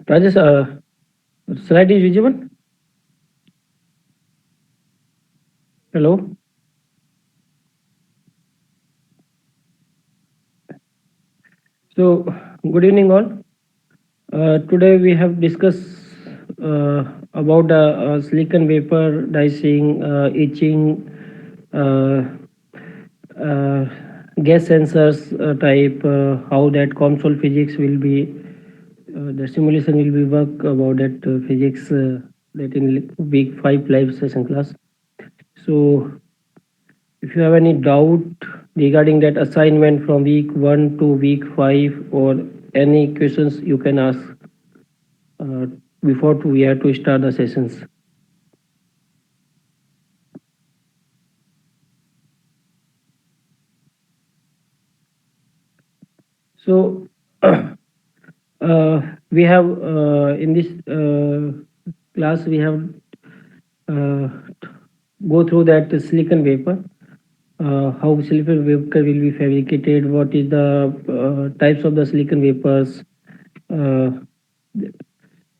Rajesh, slide is visible? Hello? So, good evening all. Today we have discussed about silicon vapor dicing, etching, uh, uh, gas sensors type, how that console physics will be, the simulation will be work about that physics that in week 5 live session class. So, if you have any doubt regarding that assignment from week 1 to week 5 or any questions you can ask uh, before we have to start the sessions. So we have in this class we have uh, go through that silicon vapor, how silicon vapor will be fabricated, what is the types of the silicon vapors, uh,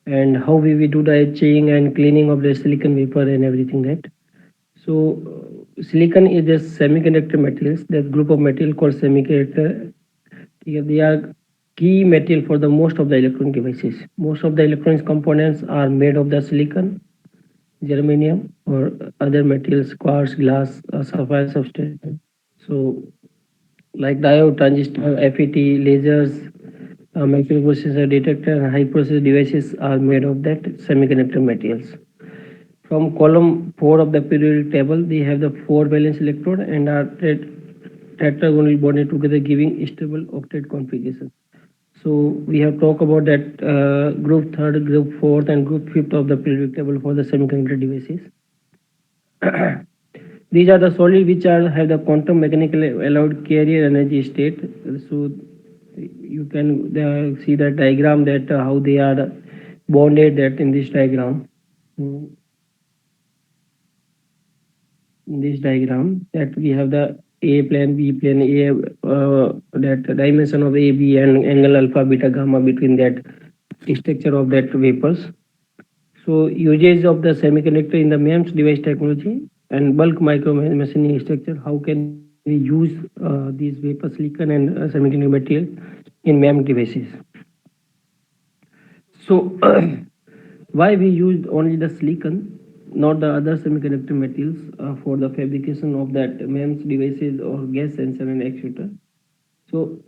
and how we will do the etching and cleaning of the silicon vapor and everything that. So silicon is a semiconductor materials, that group of material called semiconductor. Yeah, they are key material for the most of the electronic devices. Most of the electronics components are made of the silicon, germanium, or other materials, quartz, glass, sapphire substrate. So, like diode, transistor, FET, lasers, microprocessor, detector, and high process devices are made of that semiconductor materials. From column 4 of the periodic table, they have the 4 valence electrode and are tetragonally bonded together, giving stable octet configuration. So we have talked about that group third, group fourth, and group fifth of the periodic table for the semiconductor devices. These are the solid which are have the quantum mechanically allowed carrier energy state. So you can see the diagram that how they are bonded that in this diagram. Mm, in this diagram that we have the A plane, B plane, A that dimension of A, B, and angle alpha, beta, gamma between that structure of that vapors. So usage of the semiconductor in the MEMS device technology and bulk micro machining structure. How can we use these vapor silicon and semiconductor material in MEMS devices? So why we used only the silicon, not the other semiconductor materials for the fabrication of that MEMS devices or gas sensor and actuator? So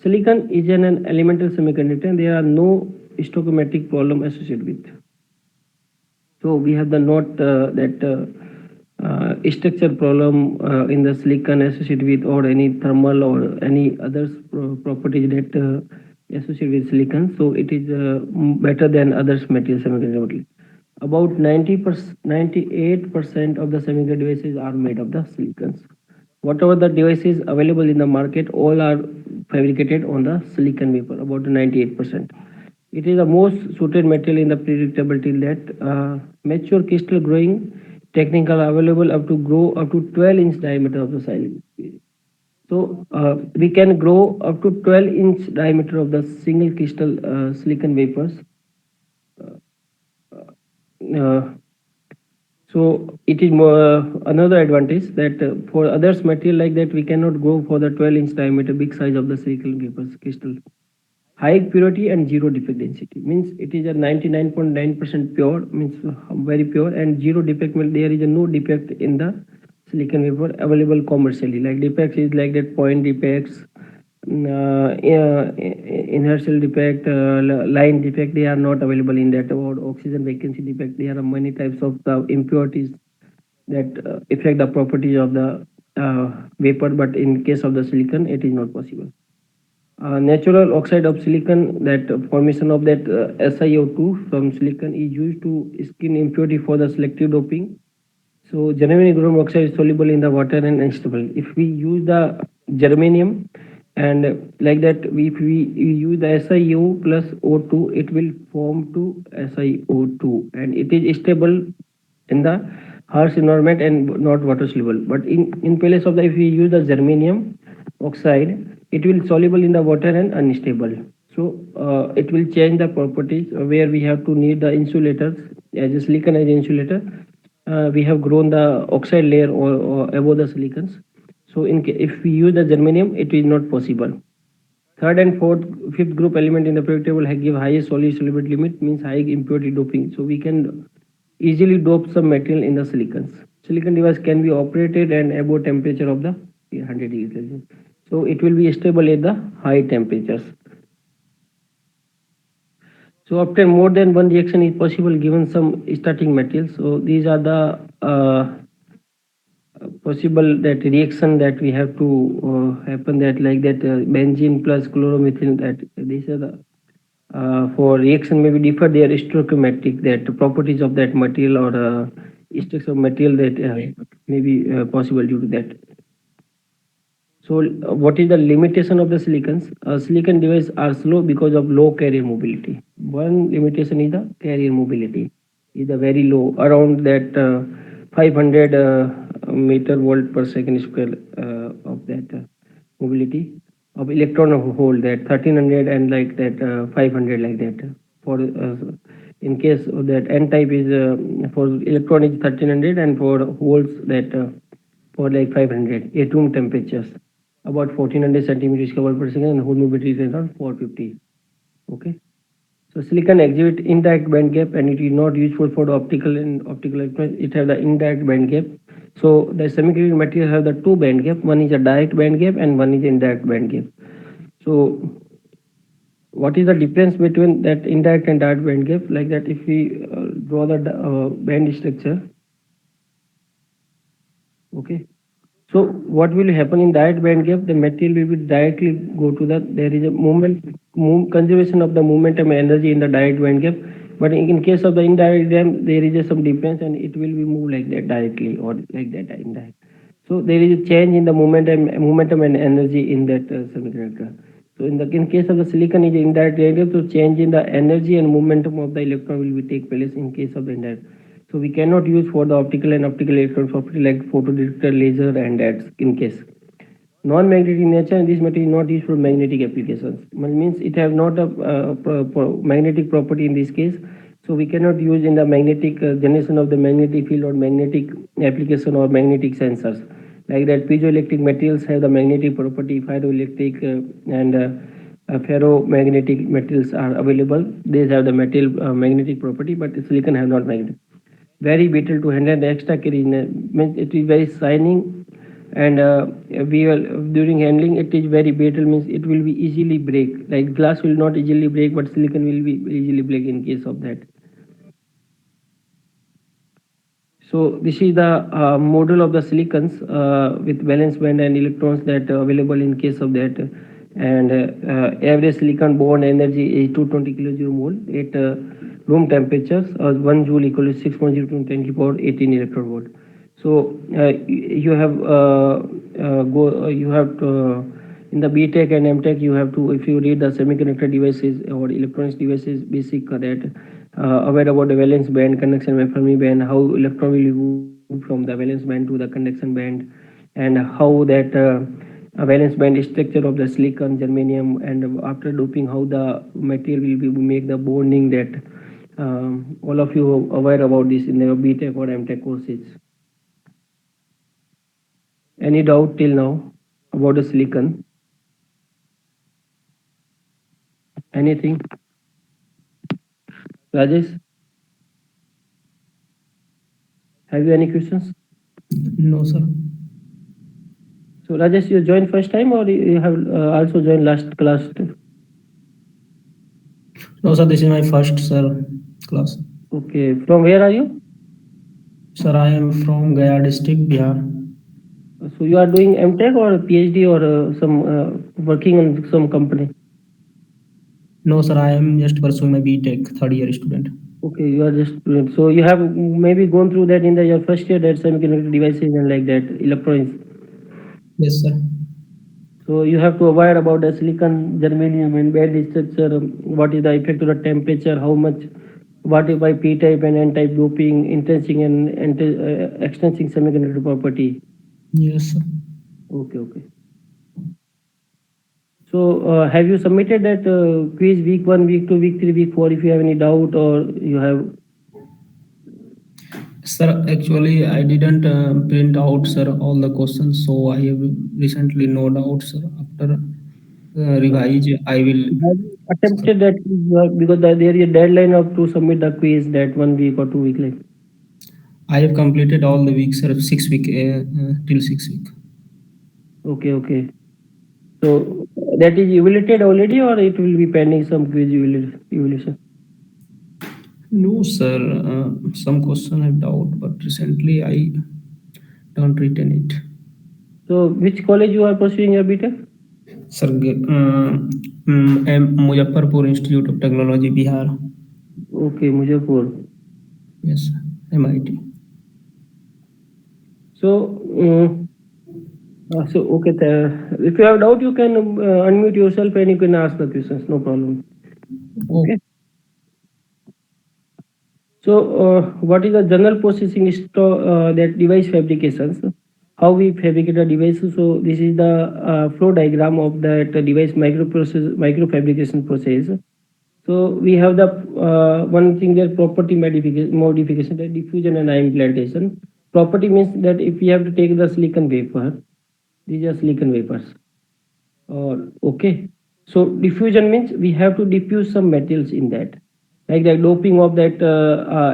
silicon is an elemental semiconductor and there are no stoichiometric problem associated with. So we have the not that structure problem in the silicon associated with or any thermal or any other properties that associated with silicon. So it is better than other materials semiconductor. About 90%, 98% of the semiconductor devices are made of the silicons. Whatever the devices available in the market, all are fabricated on the silicon vapor, about 98%. It is the most suited material in the predictability that mature crystal growing technical available up to grow up to 12-inch diameter of the silicon. So we can grow up to 12-inch diameter of the single crystal silicon vapors. Uh, so it is more, another advantage that for others material like that we cannot go for the 12-inch diameter big size of the silicon vapors crystal. High purity and zero defect density means it is a 99.9% pure, means very pure, and zero defect means there is a no defect in the silicon vapor available commercially. Like defects is like that point defects, inertial defect, line defect, they are not available in that. Or oxygen vacancy defect, there are many types of the impurities that affect the properties of the vapor, but in case of the silicon it is not possible. Natural oxide of silicon, that formation of that SiO2 from silicon is used to skin impurity for the selective doping. So germanium oxide is soluble in the water and unstable. If we use the germanium and like that, if we use the SiO plus O2, it will form to SiO2 and it is stable in the harsh environment and not water soluble. But in place of that, if we use the germanium oxide, it will soluble in the water and unstable. So it will change the properties where we have to need the insulators as a silicon as insulator. We have grown the oxide layer or above the silicons. So if we use the germanium, it is not possible. Third and fourth, fifth group element in the periodic table give highest solid solubility limit, means high impurity doping. So we can easily dope some material in the silicons. Silicon device can be operated and above temperature of the 100 degrees Celsius. So it will be stable at the high temperatures. So after more than one reaction is possible given some starting materials. So these are the possible that reaction that we have to happen, that like that benzene plus chloromethyl, that these are the for reaction may be differ their stoichiometric, that properties of that material or structure of material that may be possible due to that. So what is the limitation of the silicons? Silicon devices are slow because of low carrier mobility. One limitation is the carrier mobility is a very low, around that 500 meter volt per second square of that mobility of electron of hole, that 1300 and like that 500 like that. For in case of that n type is for electron is 1300 and for holes that for like 500 at room temperatures about 1400 centimeters covered per second, and hole mobility is around 450. Okay. So silicon exhibit indirect band gap and it is not useful for the optical and optical electronics. It has the indirect band gap. So the semiconductor material have the two band gap. One is a direct band gap and one is indirect band gap. So what is the difference between that indirect and direct band gap? Like that, if we draw the band structure, okay. So what will happen in direct band gap? The material will be directly go to the, there is a conservation of the momentum energy in the direct band gap. But in case of the indirect band, there is some difference and it will be moved like that directly or like that indirect. So there is a change in the momentum and energy in that semiconductor. So in case of the silicon is indirect band gap, so change in the energy and momentum of the electron will be take place in case of the indirect. So we cannot use for the optical and optical electron property like photodetector, laser, and that's in case. Non-magnetic in nature, and this material is not used for magnetic applications. Means it have not a magnetic property in this case. So we cannot use in the magnetic generation of the magnetic field or magnetic application or magnetic sensors. Like that, piezoelectric materials have the magnetic property, ferroelectric and ferromagnetic materials are available. These have the material magnetic property, but silicon have not magnetic. Very brittle to handle. The extra carry means it is very shining, and we will during handling it is very brittle, means it will be easily break. Like glass will not easily break, but silicon will be easily break in case of that. So this is the model of the silicons with valence band and electrons that are available in case of that. And average silicon bond energy is 220 kilojoule mole at room temperatures. 1 joule equal to 6.0 to 10 to the power 18 electron volt. So you have you have to, in the BTech and MTech you have to, if you read the semiconductor devices or electronics devices basic that aware about the valence band, conduction band, Fermi band, how electron will move from the valence band to the conduction band, and how that valence band structure of the silicon, germanium, and after doping how the material will be make the bonding, that all of you aware about this in the BTech or MTech courses. Any doubt till now about the silicon? Anything? Rajesh, have you any questions? No, sir. So Rajesh, you joined first time or you have also joined last class? No, sir. This is my first, sir, class. Okay, from where are you? Sir, I am from Gaya district, Bihar. So you are doing MTech or PhD or some working on some company? No, sir. I am just pursuing my BTech third year student. Okay, you are just student. So you have maybe gone through that in the your first year, that semiconductor devices and like that electronics. Yes, sir. So you have to aware about the silicon, germanium, and band structure. What is the effect of the temperature? How much what if by p-type and n-type doping, intensing and extensing semiconductor property? Yes, sir. Okay, okay. So have you submitted that quiz week 1, week 2, week 3, week 4? If you have any doubt or you have. Sir, actually, I didn't print out, sir, all the questions, so I have recently no doubt, sir. After revise, I will. Have you attempted that because there is a deadline of to submit the quiz that 1 week or 2 week left. I have completed all the weeks, sir, 6 week till 6 week. Okay, okay. So that is evaluated already or it will be pending some quiz evaluation? No, sir. Some question I have doubt, but recently I don't written it. So which college you are pursuing your BTech? Sir, Muzaffarpur Institute of Technology, Bihar. Okay, Mujaffer. Yes, sir. MIT. So so okay, if you have doubt, you can unmute yourself and you can ask the questions. No problem. Oh, Okay. So what is the general processing that device fabrications? How we fabricate a device? So this is the flow diagram of that device microfabrication process. So we have the one thing that property modification, that diffusion and ion implantation. Property means that if we have to take the silicon wafer, these are silicon wafers. Okay. So diffusion means we have to diffuse some metals in that, like the doping of that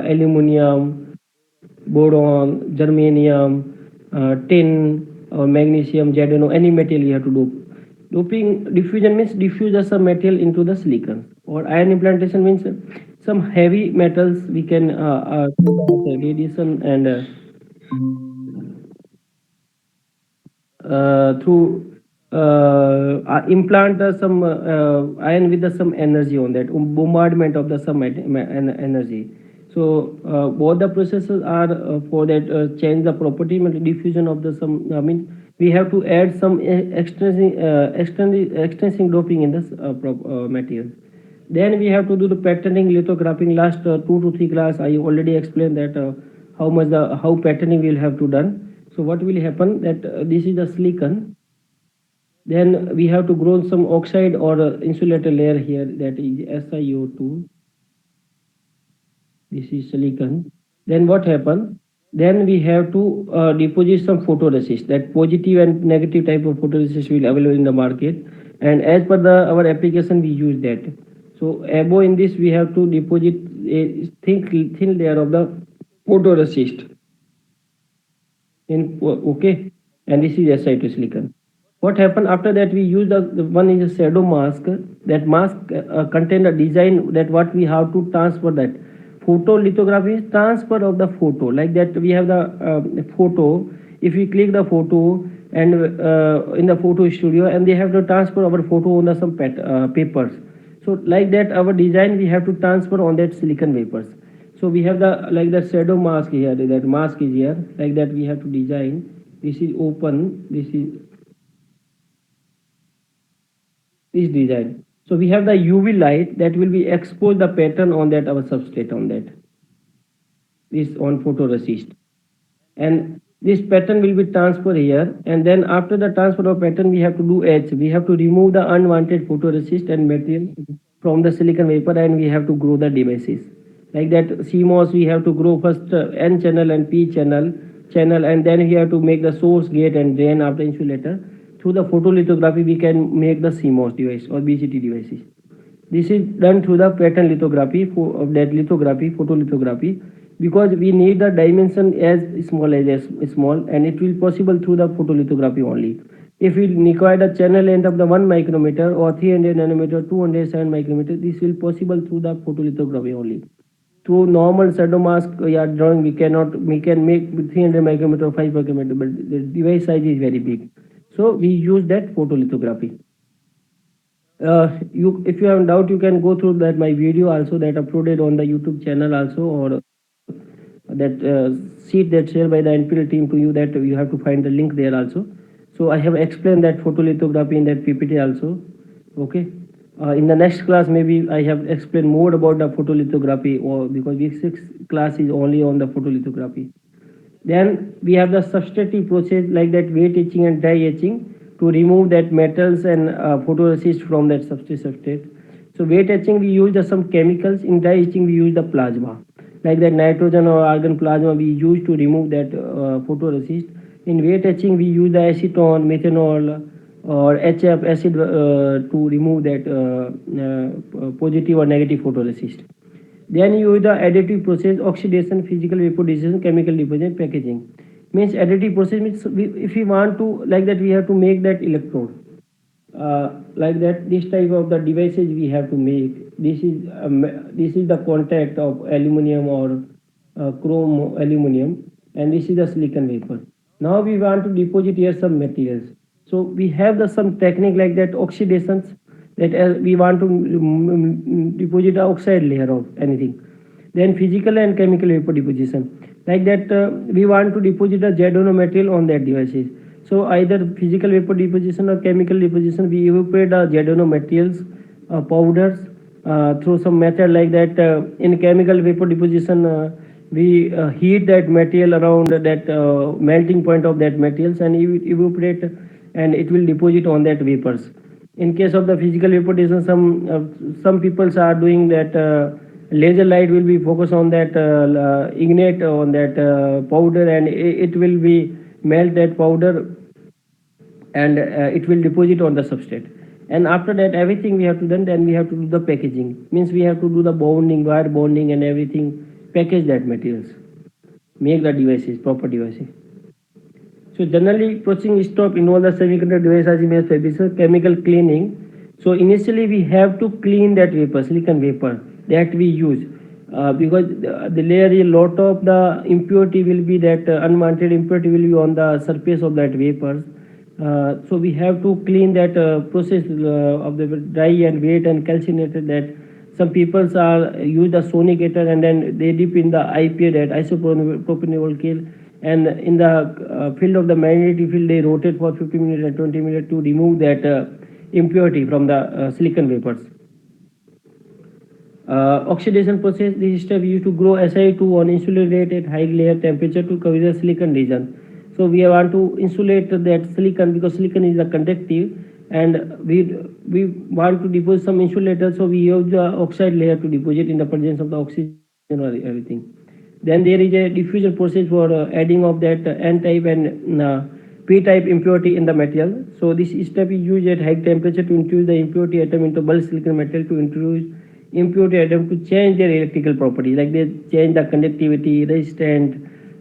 aluminum, boron, germanium, tin, or magnesium, jadeno, any metal you have to dope. Doping diffusion means diffuse some metal into the silicon. Or ion implantation means some heavy metals we can radiation and through implant some ion with some energy on that bombardment of the some energy. So both the processes are for that change the property diffusion of the some. I mean we have to add some extensing doping in this material. Then we have to do the patterning lithography. Last 2 to 3 class I already explained that how patterning will have to done. So what will happen that this is the silicon. Then we have to grow some oxide or insulator layer here, that is SiO2. This is silicon. Then what happen? Then we have to deposit some photoresist. That positive and negative type of photoresist will available in the market, and as per our application we use that. So above in this we have to deposit a thin layer of the photoresist. Okay, and this is SiO2 silicon. What happened after that? We use the one is a shadow mask. That mask contain a design that what we have to transfer that photolithography is transfer of the photo, like that we have the photo. If we click the photo and in the photo studio, and they have to transfer our photo on the some papers. So like that our design we have to transfer on that silicon wafers. So we have the like the shadow mask here, that mask is here, like that we have to design. This is open, this is design. So we have the UV light that will be expose the pattern on that our substrate on that is on photoresist, and this pattern will be transferred here. And then after the transfer of pattern we have to do etch. We have to remove the unwanted photoresist and material from the silicon vapor, and we have to grow the devices. Like that CMOS we have to grow first N channel and P channel, and then we have to make the source, gate and drain after insulator. Through the photolithography we can make the CMOS device or BCT devices. This is done through the pattern lithography of that lithography, photolithography, because we need the dimension as small as small, and it will possible through the photolithography only. If we require the channel length of the 1 micrometer or 300 nanometer, 207 micrometer, this will possible through the photolithography only. Through normal shadow mask drawing, we can make 300 micrometer or 5 micrometer, but the device size is very big. So we use that photolithography. If you have doubt, you can go through that my video also that uploaded on the YouTube channel also, or that sheet that shared by the NPL team to you, that you have to find the link there also. So I have explained that photolithography in that PPT also. Okay. In the next class, maybe I have explained more about the photolithography, or because V6 class is only on the photolithography. Then we have the substitutive process like that wet etching and dry etching to remove that metals and photoresist from that substrate. So wet etching we use some chemicals. In dry etching we use the plasma, like that nitrogen or argon plasma we use to remove that photoresist. In wet etching we use the acetone, methanol, or HF acid to remove that positive or negative photoresist. Then you use the additive process, oxidation, physical vaporization, chemical deposition, packaging. Means additive process means if we want to like that we have to make that electrode. Like that this type of the devices we have to make. This is the contact of aluminum or chrome aluminum, and this is the silicon wafer. Now we want to deposit here some materials. So we have the some technique like that oxidations, that we want to deposit a oxide layer of anything. Then physical and chemical vapor deposition, like that we want to deposit a ZNO material on that devices. So either physical vapor deposition or chemical deposition, we evaporate the ZNO materials, powders, through some method like that. In chemical vapor deposition, we heat that material around that melting point of that materials, and evaporate, and it will deposit on that vapors. In case of the physical vaporization, some people are doing that. Laser light will be focused on that ignite on that powder, and it will be melt that powder, and it will deposit on the substrate. And after that everything we have to done, then we have to do the packaging. Means we have to do the bonding, wire bonding, and everything, package that materials, make the devices, proper devices. So generally processing step involve the semiconductor device as image fabrication, chemical cleaning. So initially we have to clean that vapor, silicon vapor that we use, because the layer a lot of the impurity will be that unwanted impurity will be on the surface of that vapors. So we have to clean that process of the dry and wet and calcinated. That some people are use the sonicator, and then they dip in the IPA, that isopropanol kiln, and in the field of the magnetic field they rotate for 15 minutes and 20 minutes to remove that impurity from the silicon vapors. Oxidation process, this step used to grow Si2 on insulated at high layer temperature to cover the silicon region. So we want to insulate that silicon, because silicon is a conductive, and we want to deposit some insulator, so we use the oxide layer to deposit in the presence of the oxygen or everything. Then there is a diffusion process for adding of that N-type and P-type impurity in the material. So this step is used at high temperature to introduce the impurity atom into bulk silicon material, to introduce impurity atom to change their electrical properties, like they change the conductivity, resistance,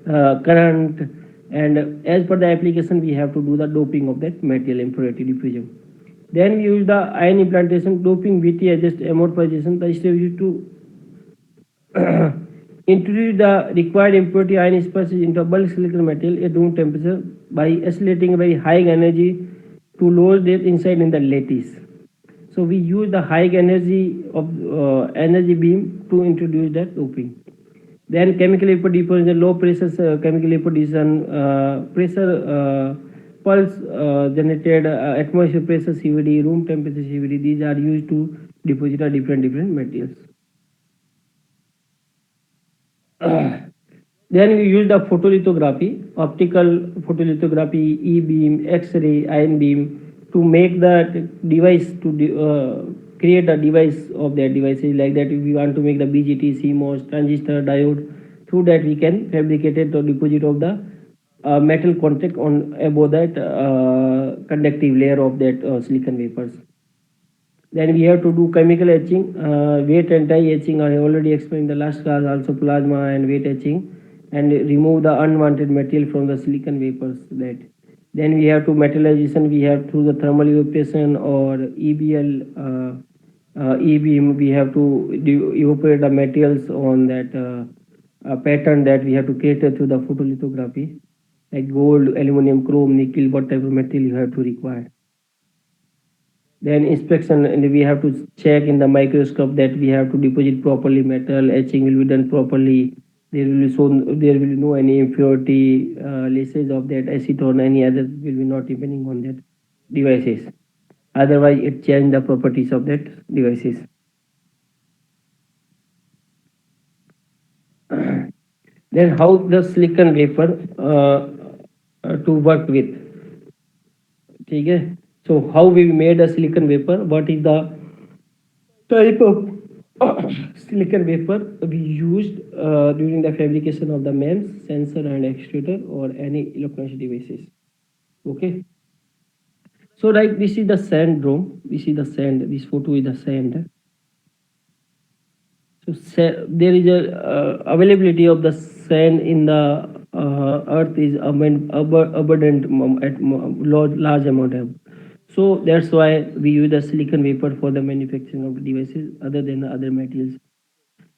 current, and as per the application we have to do the doping of that material impurity diffusion. Then we use the ion implantation, doping, VT adjust, amorphization. The step used to introduce the required impurity ion species into bulk silicon material at room temperature by oscillating very high energy to lower that inside in the lattice. So we use the high energy of energy beam to introduce that doping. Then chemical vapor deposition, low pressure chemical vapor deposition, pressure pulse generated, atmosphere pressure CVD, room temperature CVD. These are used to deposit different materials. Then we use the photolithography, optical photolithography, E-beam, X-ray, ion beam, to make the device, to create a device of that devices. Like that, if we want to make the BGT, CMOS, transistor, diode, through that we can fabricate it or deposit of the metal contact on above that conductive layer of that silicon vapors. Then we have to do chemical etching, wet and dry etching. I already explained in the last class, also plasma and wet etching, and remove the unwanted material from the silicon vapors. That then we have to metallization. We have through the thermal evaporation or EBL, E-beam. We have to evaporate the materials on that pattern that we have to cater through the photolithography, like gold, aluminum, chrome, nickel, what type of material you have to require. Then inspection, and we have to check in the microscope that we have to deposit properly metal, etching will be done properly. There will be there will be no any impurity, leakage of that acetone, any other will be not depending on that devices. Otherwise, it change the properties of that devices. Then how the silicon wafer to work with. Okay. So how we made a silicon wafer? What is the type of silicon wafer we used during the fabrication of the MEMS, sensor and actuator or any electronic devices. Okay. So like this is the sand drone. This is the sand. This photo is the sand. So there is a availability of the sand in the earth is abundant at large amount of. So that's why we use the silicon wafer for the manufacturing of devices other than the other materials,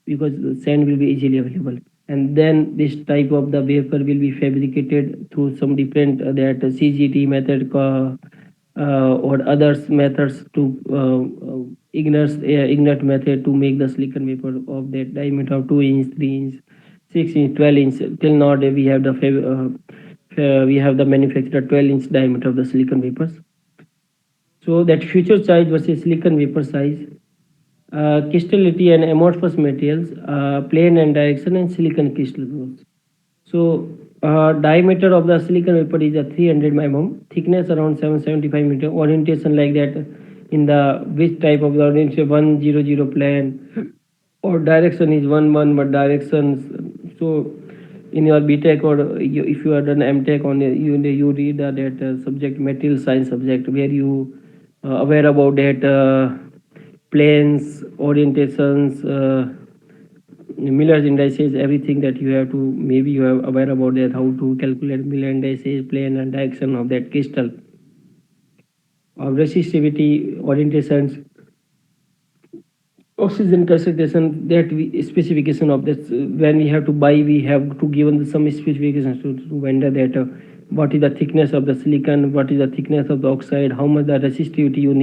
because the sand will be easily available. And then this type of the wafer will be fabricated through some different that CGT method or others methods to ignite method to make the silicon wafer of that diameter of 2 inch, 3 inch, 6 inch, 12 inch. Till now we have the we have the manufactured 12-inch diameter of the silicon wafers. So that future size versus silicon wafer size, crystallinity and amorphous materials, plane and direction, and silicon crystal growth. So diameter of the silicon wafer is a 300 mm, thickness around 775 meter, orientation like that in the which type of the orientation 100 plane or direction is 11 but directions. So in your BTech or if you are done MTech on you read that subject material science subject where you aware about that planes, orientations, Miller's indices, everything that you have to maybe you are aware about that how to calculate Miller indices, plane and direction of that crystal, of resistivity, orientations, oxygen concentration, that specification of this when we have to buy we have to given some specifications to vendor that what is the thickness of the silicon, what is the thickness of the oxide, how much the resistivity you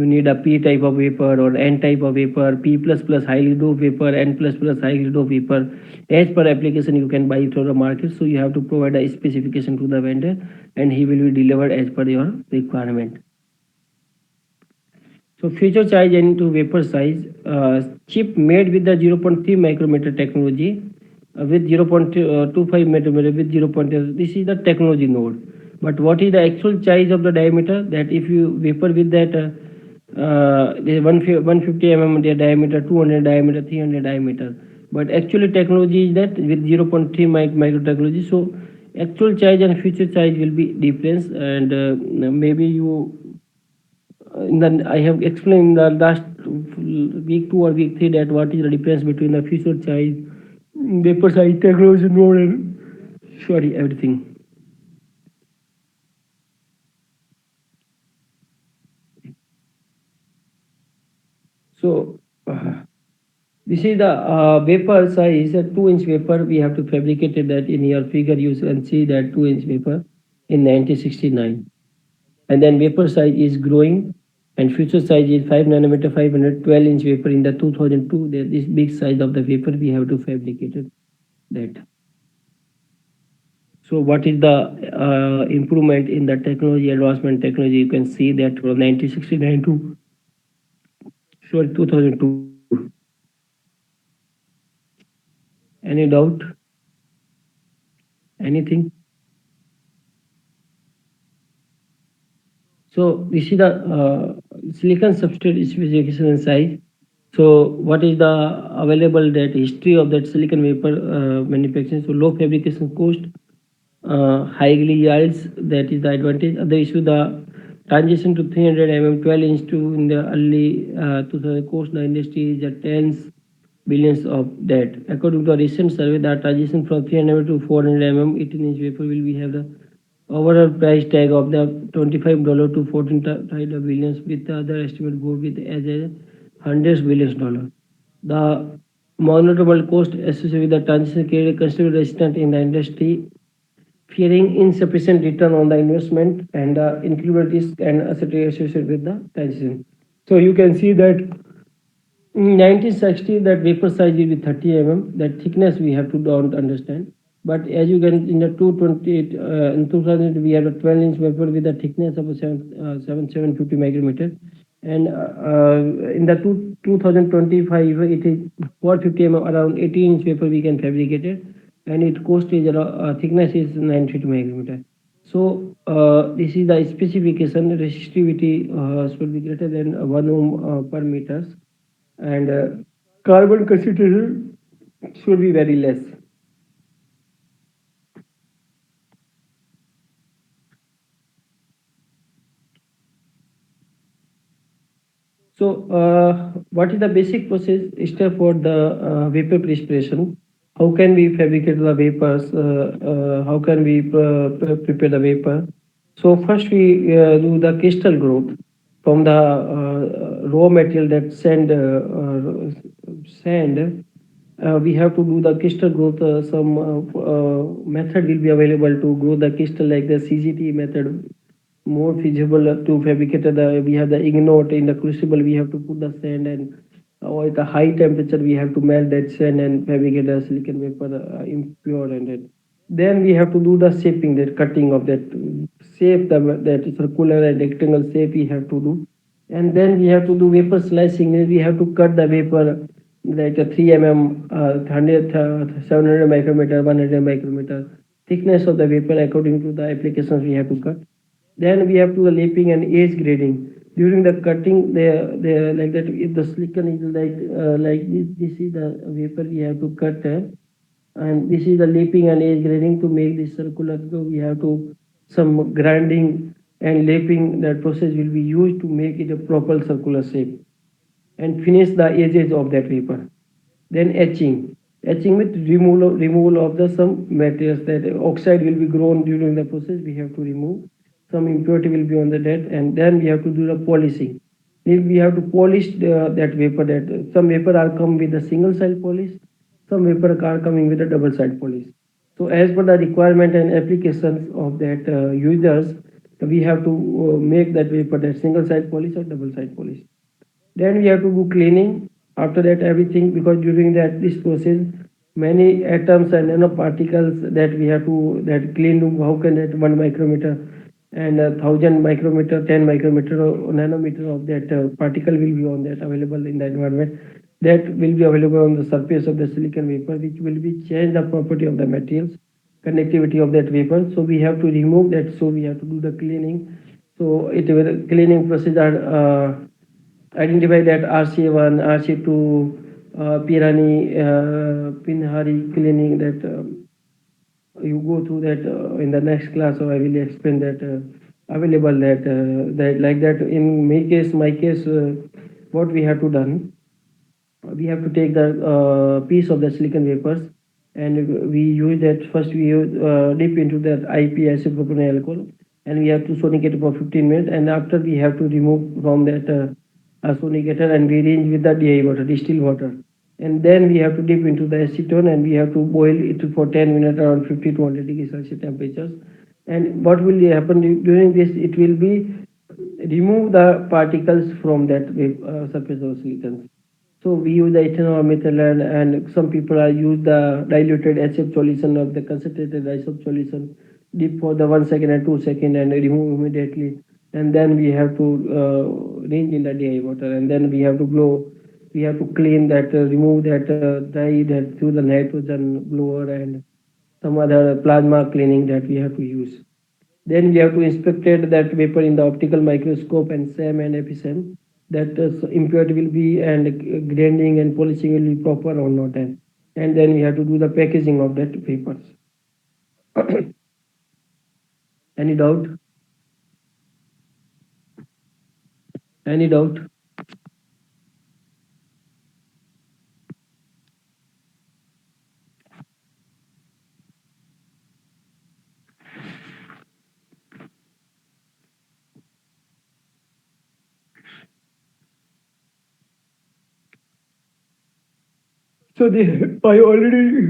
need a P type of vapor or N type of vapor, P plus plus highly doped vapor, N plus plus highly doped vapor. As per application you can buy through the market, so you have to provide a specification to the vendor and he will be delivered as per your requirement. So future charge into vapor size, chip made with the 0.3 micrometer technology with 0.25 micrometer with 0.0. This is the technology node. But what is the actual size of the diameter? That if you vapor with that the 150 mm their diameter, 200 diameter, 300 diameter. But actually technology is that with 0.3 micro technology. So actual charge and future charge will be difference, and maybe you in the I have explained in the last week 2 or week 3 that what is the difference between the future size, vapor size, technology node, and sorry everything. So this is the vapor size, a 2-inch vapor. We have to fabricate that in your figure. You can see that 2-inch vapor in 1969, and then vapor size is growing, and future size is 5 nanometer, 512-inch vapor in the 2002. This big size of the vapor we have to fabricate that. So what is the improvement in the technology, advancement technology? You can see that from 1969 to sorry 2002. Any doubt? Anything? So this is the silicon substrate specification and size. So what is the available that history of that silicon vapor manufacturing? So low fabrication cost, highly yields, that is the advantage. Other issue, the transition to 300 mm 12-inch to in the early to the cost the industry is at tens billions of that. According to a recent survey, the transition from 300 to 400 mm 18-inch vapor will be have the overall price tag of the $25 to 14 billions, with the other estimate go with as a hundreds billions dollar. The monetary cost associated with the transition created considerable resistance in the industry, fearing insufficient return on the investment and incremental risk and associated with the transition. So you can see that in 1960 that vapor size will be 30 mm. That thickness we have to don't understand. But as you can in the 228 in 2000 we had a 12-inch vapor with a thickness of 750 micrometer, and in the 2025 it is 450 mm, around 18-inch vapor we can fabricate it, and it cost is thickness is 950 micrometer. So this is the specification. Resistivity should be greater than 1 ohm per meters, and carbon concentration should be very less. So, what is the basic process step for the vapor precipitation? How can we fabricate the vapors? How can we prepare the vapor? So, first we do the crystal growth from the raw material, that sand. We have to do the crystal growth. Some method will be available to grow the crystal, like the CGT method, more feasible to fabricate the. We have the ignite in the crucible. We have to put the sand, and at a high temperature we have to melt that sand and fabricate the silicon vapor impure, and then we have to do the shaping, that cutting of that shape, that circular and rectangle shape we have to do, and then we have to do vapor slicing. We have to cut the vapor like a 3 mm, 100, 700 micrometer, 100 micrometer thickness of the vapor according to the applications we have to cut. Then we have to the lapping and edge grading. During the cutting, they like that. If the silicon is like this is the vapor we have to cut, and this is the lapping and edge grading to make this circular. So we have to some grinding and lapping. That process will be used to make it a proper circular shape and finish the edges of that vapor. Then etching. Etching with removal of the some materials, that oxide will be grown during the process. We have to remove some impurity will be on the dead, and then we have to do the polishing. If we have to polish that vapor, that some vapor are come with a single side polish, some vapor are coming with a double side polish. So as per the requirement and applications of that users, we have to make that vapor that single side polish or double side polish. Then we have to do cleaning. After that, everything, because during that this process, many atoms and nanoparticles that we have to that clean. How can that 1 micrometer and 1,000 micrometer, 10 micrometer or nanometer of that particle will be on that available in the environment. That will be available on the surface of the silicon vapor, which will be change the property of the materials, conductivity of that vapor. So we have to remove that. So we have to do the cleaning. So it will cleaning process are identify that RCA1, RCA2, Pirani, Pinhari cleaning, that you go through that in the next class, or I will explain that available that like that. In my case, what we have to done, we have to take the piece of the silicon vapors, and we use that. First we use dip into that IP, isopropyl alcohol, and we have to sonicate it for 15 minutes, and after we have to remove from that sonicator, and we rinse with the DI water, distilled water, and then we have to dip into the acetone, and we have to boil it for 10 minutes around 50 to 100 degrees Celsius temperatures. And what will happen during this, it will be remove the particles from that surface of silicon. So we use the ethanol, methylene, and some people are use the diluted HF solution of the concentrated isop solution, dip for the 1 second and 2 second, and remove immediately. And then we have to rinse in the DI water, and then we have to blow. We have to clean that, remove that, dye that through the nitrogen blower and some other plasma cleaning that we have to use. Then we have to inspect that vapor in the optical microscope and SEM and FSM, that impurity will be, and grinding and polishing will be proper or not. And then we have to do the packaging of that vapors. Any doubt? Any doubt? So I already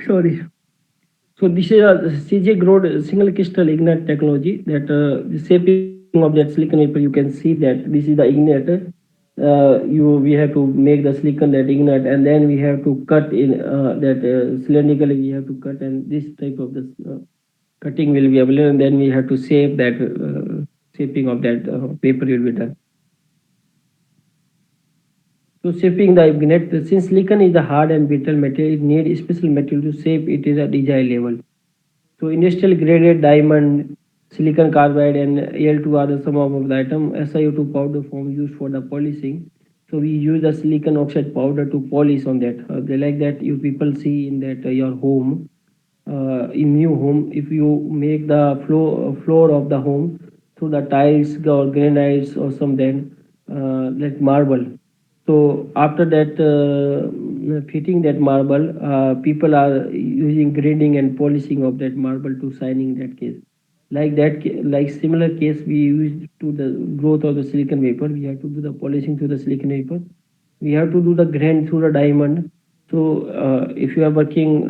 sorry. So this is a CJ Growth single crystal ignite technology, that the shaping of that silicon vapor. You can see that this is the igniter. we have to make the silicon that ignite, and then we have to cut in that cylindrically we have to cut, and this type of this cutting will be available, and then we have to shape that shaping of that paper will be done. So shaping the ignite, since silicon is a hard and brittle material, it needs special material to shape it is a design level. So industrial graded diamond, silicon carbide, and Al2 are the some of the item. SiO2 powder form used for the polishing. So we use the silicon oxide powder to polish on that. They like that you people see in that your home, in new home. If you make the floor of the home through the tiles or granites or some then like marble. So after that fitting that marble, people are using grinding and polishing of that marble to shining that case. Like that, like similar case we use to the growth of the silicon vapor. We have to do the polishing through the silicon vapor. We have to do the grind through the diamond. So if you are working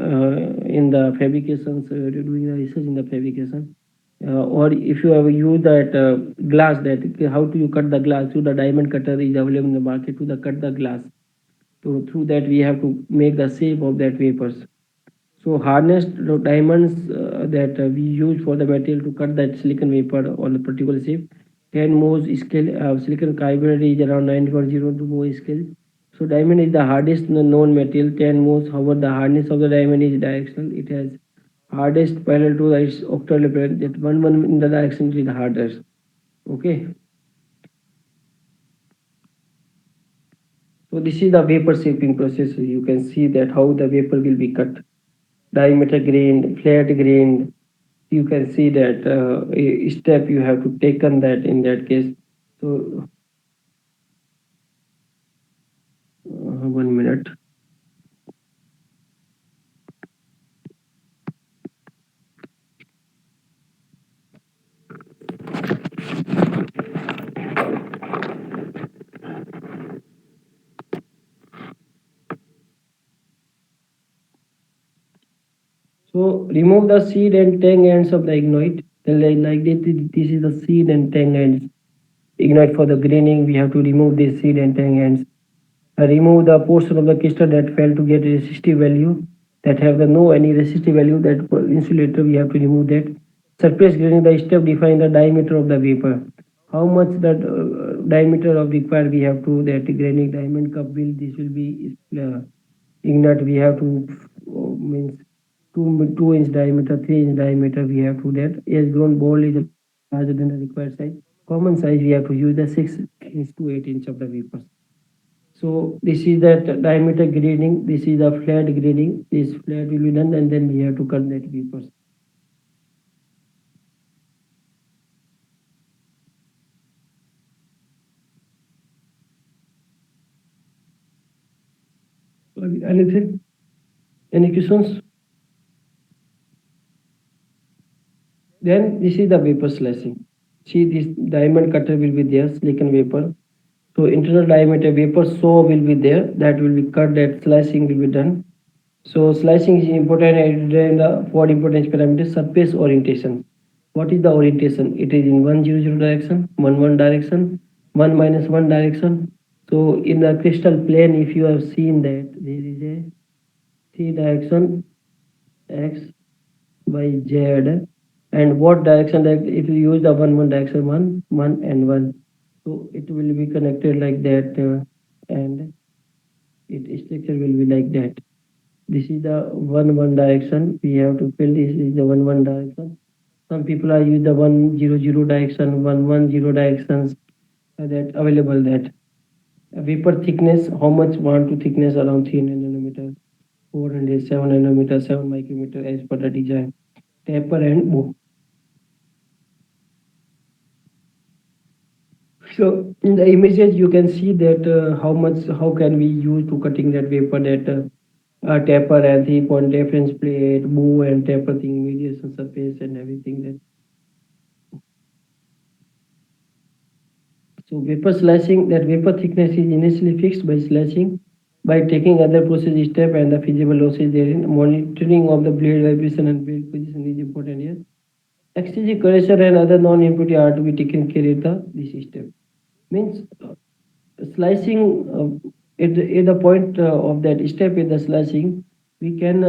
in the fabrications, you're doing the research in the fabrication, or if you have used that glass, that how do you cut the glass? Through the diamond cutter is available in the market to the cut the glass. So through that we have to make the shape of that vapors. So harnessed diamonds that we use for the material to cut that silicon vapor on a particular shape. 10 Mohs scale, silicon carbide is around 9.02 Mohs scale. So diamond is the hardest known material, 10 Mohs. However, the hardness of the diamond is directional. It has hardest parallel to its octal parallel, that one in the direction is the hardest. Okay. So this is the vapor shaping process. You can see that how the vapor will be cut. Diameter grained, flat grained. You can see that a step you have to taken that in that case. So 1 minute. So remove the seed and tang ends of the ignite. Like this is the seed and tang ends. Ignite for the graining, we have to remove this seed and tang ends. Remove the portion of the crystal that failed to get resistive value, that have the no any resistive value, that insulator we have to remove that. Surface graining, the step define the diameter of the vapor. How much that diameter of required we have to that graining diamond cup will this will be ignite. We have to means 2 inch diameter, 3 inch diameter we have to that. As grown ball is larger than the required size. Common size we have to use the 6 inch to 8 inch of the vapor. So this is that diameter grading. This is the flat grading. This flat will be done, and then we have to cut that vapors. Anything? Any questions? Then this is the vapor slicing. See, this diamond cutter will be there, silicon vapor. So internal diameter vapor saw will be there. That will be cut. That slicing will be done. So slicing is important in the 4 importance parameters. Surface orientation. What is the orientation? It is in 100 direction, 1 direction, 1 - 1 direction. So in the crystal plane, if you have seen that there is a 3 direction, x, y, z, and what direction that if you use the 1 direction, 1 and 1, so it will be connected like that, and its structure will be like that. This is the 1 direction. We have to fill this is the 1 direction. Some people are use the 100 direction, 110 directions that available that. Vapor thickness, how much want to thickness around 300 nanometer, 400, 700 nanometer, 7 micrometer as per the design. Taper and bow. So in the images you can see that how can we use to cutting that vapor, that taper and 3-point reference plate, bow and taper thing, mediation surface and everything that. So vapor slicing, that vapor thickness is initially fixed by slicing. By taking other process step and the feasible losses therein, monitoring of the blade vibration and blade position is important here. Exchange correction and other non-impurity are to be taken care of the this step. Means slicing at the point of that step in the slicing, we can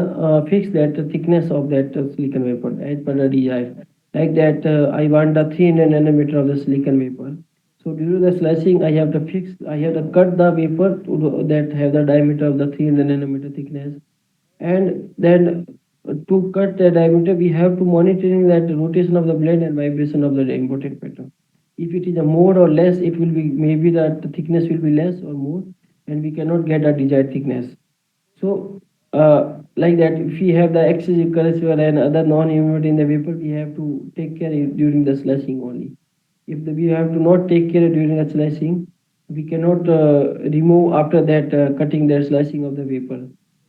fix that thickness of that silicon vapor as per the design. Like that, I want the 300 nanometer of the silicon vapor. So during the slicing, I have to cut the vapor that have the diameter of the 300 nanometer thickness, and then to cut the diameter we have to monitoring that rotation of the blade and vibration of the imported pattern. If it is a more or less, it will be maybe that the thickness will be less or more, and we cannot get a desired thickness. So like that, if we have the excessive cholesterol and other non-humidity in the vapor, we have to take care during the slicing only. If we have to not take care during the slicing, we cannot remove after that cutting the slicing of the vapor.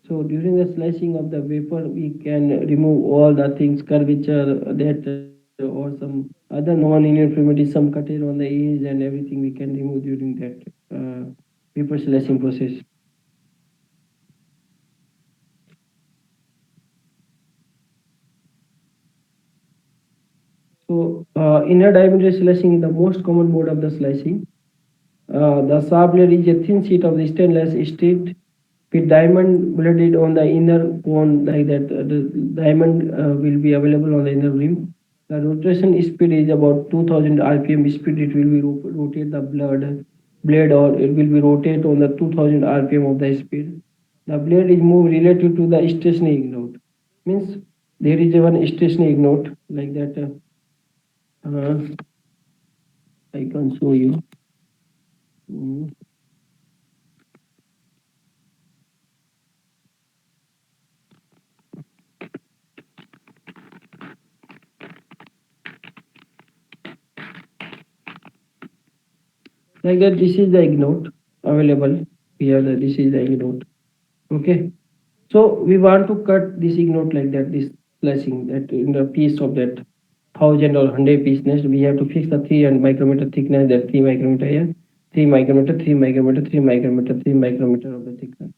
So during the slicing of the vapor, we can remove all the things, curvature that or some other non-uniformity, some cutter on the edge and everything we can remove during that vapor slicing process. So inner diameter slicing is the most common mode of the slicing. The saw blade is a thin sheet of the stainless steel with diamond blended on the inner cone, like that. The diamond will be available on the inner rim. The rotation speed is about 2000 rpm speed. It will be rotate the blade, or it will be rotate on the 2000 rpm of the speed. The blade is moved relative to the stationary ignite. Means there is a one stationary ignite like that. I can show you. Mm. Like that, this is the ignite available here. This is the ignite. Okay. So we want to cut this ignite like that, this slicing that in the piece of that 1000 or 100 piece nest. We have to fix the 3 and micrometer thickness, that 3 micrometer here, 3 micrometer, 3 micrometer, 3 micrometer, 3 micrometer of the thickness.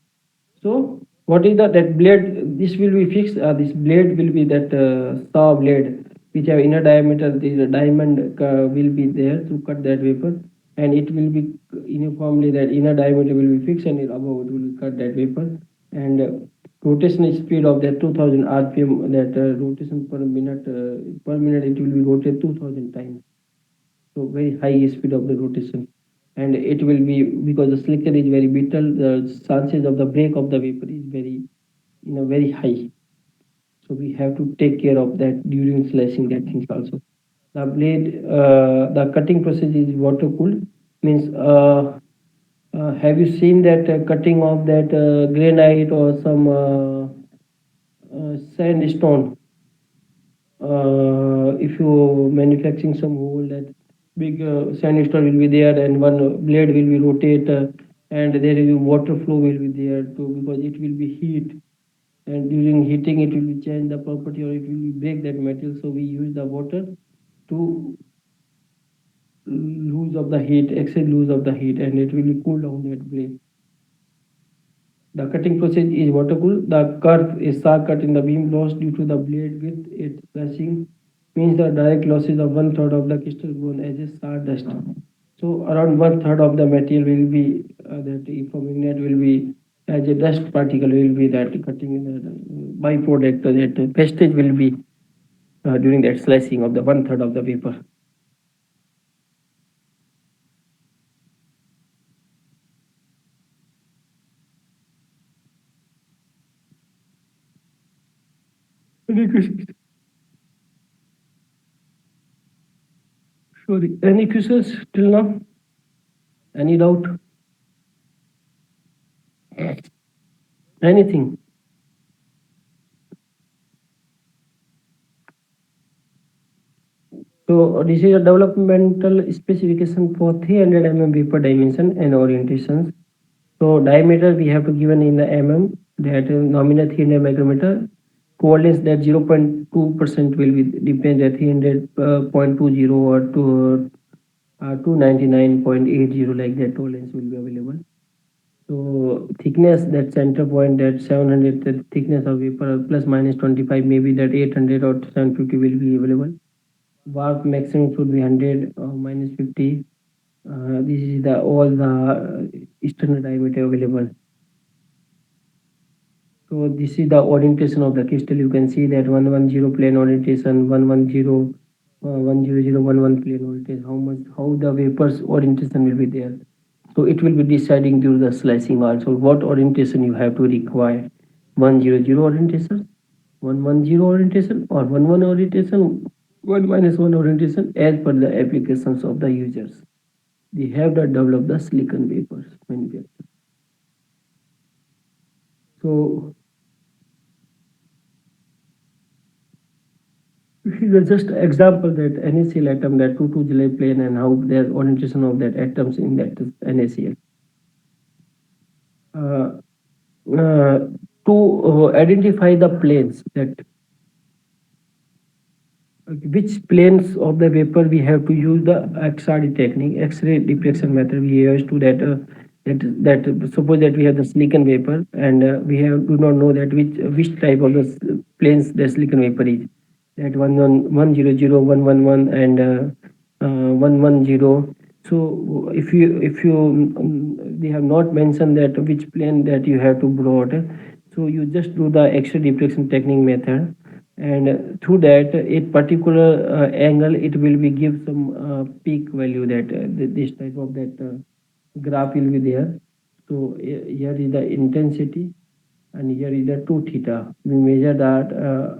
So what is that blade? This will be fixed. This blade will be that saw blade which have inner diameter. The diamond will be there to cut that vapor, and it will be uniformly, that inner diameter will be fixed, and above it will cut that vapor. And rotation speed of that 2000 rpm, that rotation per minute it will be rotate 2000 times. So very high speed of the rotation, and it will be, because the slicker is very brittle, the chances of the break of the vapor is very high. So we have to take care of that during slicing that things also. The blade, the cutting process is water cooled. Means have you seen that cutting of that granite or some sandstone? If you manufacturing some hole, that big sandstone will be there, and one blade will be rotate, and there will be water flow will be there too, because it will be heat, and during heating it will be change the property, or it will be break that material. So we use the water to lose of the heat, excess lose of the heat, and it will be cool down that blade. The cutting process is water cool. The curve is sharp cut in the beam loss due to the blade with its flashing, means the direct losses of one third of the crystal bone as a sawdust. So around one third of the material will be that from magnet will be as a dust particle will be that cutting in the byproduct, that wastage will be during that slicing of the one third of the paper. Any questions? Sorry, any questions till now? Any doubt? Anything? So this is a developmental specification for 300 vapor dimension and orientations. So diameter we have to given in the that nominal 300 micrometer. Covalence that 0.2% will be depend at 300.20 or to 299.80, like that tolerance will be available. So thickness, that center point, that 700, the thickness of vapor plus minus 25, maybe that 800 or 750 will be available. Warp maximum should be 100 or minus 50. This is the all the external diameter available. So this is the orientation of the crystal. You can see that 110 plane orientation, 110, 10011 plane orientation. How the vapors orientation will be there. So it will be deciding during the slicing also what orientation you have to require. 100 orientation, 110 orientation, or 11 orientation, 1 - 1 orientation as per the applications of the users. They have to develop the silicon vapors manufacture. So here is just example that NaCl atom, that 2 July plane, and how their orientation of that atoms in that NaCl. Uh, uh, to identify the planes, that which planes of the vapor we have to use the XRD technique, X-ray diffraction method we use to that. Suppose that we have the silicon vapor, and we have do not know that which type of the planes the silicon vapor is. That 100, 111, and 110. So if you they have not mentioned that which plane that you have to brought, so you just do the X-ray diffraction technique method, and through that a particular angle it will be give some peak value, that this type of that graph will be there. So here is the intensity, and here is the 2 theta. We measure that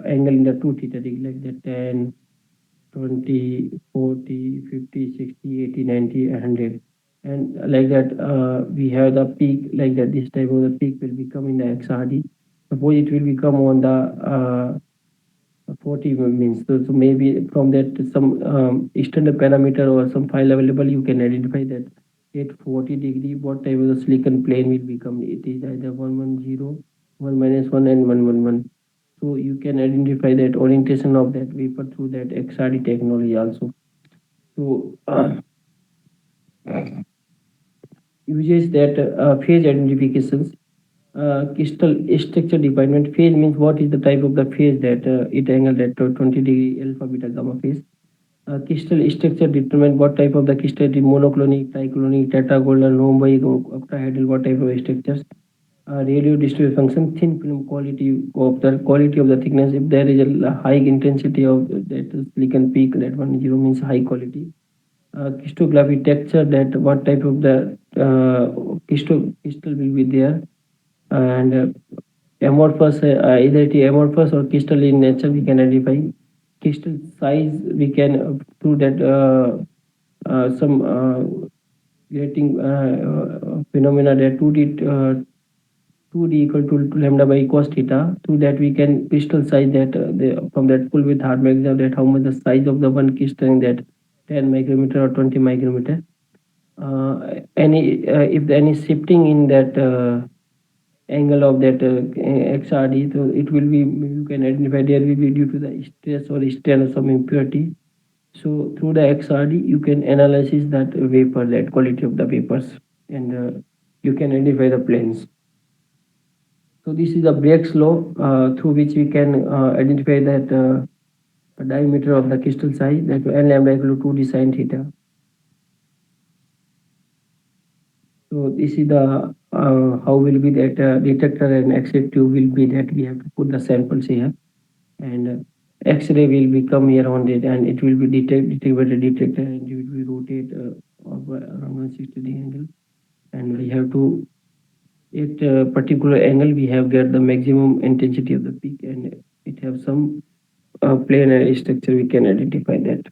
angle in the 2 theta degree, like the 10, 20, 40, 50, 60, 80, 90, 100, and like that we have the peak, like that this type of the peak will become in the XRD. Suppose it will become on the 40 means, so maybe from that some external parameter or some file available, you can identify that at 40 degree what type of the silicon plane will become. It is either 110, 1 - 1, and 111. So you can identify that orientation of that vapor through that XRD technology also. So uses that phase identifications, crystal structure definement. Phase means what is the type of the phase that it angle, that 20 degree alpha beta gamma phase. Crystal structure determine what type of the crystal is, monoclinic, triclinic, tetragolden, rhomboid, octahedral, what type of structures. Radio distribution function, thin film quality of the thickness. If there is a high intensity of that silicon peak, that 1 0 means high quality. Crystallography texture, that what type of the crystal will be there, and amorphous, either it is amorphous or crystal in nature, we can identify. Crystal size, we can through that some grating phenomena, that 2D equal to lambda by cos theta. Through that we can crystal size, that from that full width hard magnetism, that how much the size of the one crystal in that 10 micrometer or 20 micrometer. Any if any shifting in that angle of that XRD, so it will be, you can identify there will be due to the stress or strain or some impurity. So through the XRD you can analyze that vapor, that quality of the vapors, and you can identify the planes. So this is the Blake's law through which we can identify that diameter of the crystal size, that n lambda equal to 2d sine theta. So this is the how will be that detector and X-ray tube will be, that we have to put the samples here, and X-ray will become here on it, and it will be detected by the detector, and it will be rotate of around 160 angle, and we have to, at a particular angle we have get the maximum intensity of the peak, and it have some planar structure, we can identify that.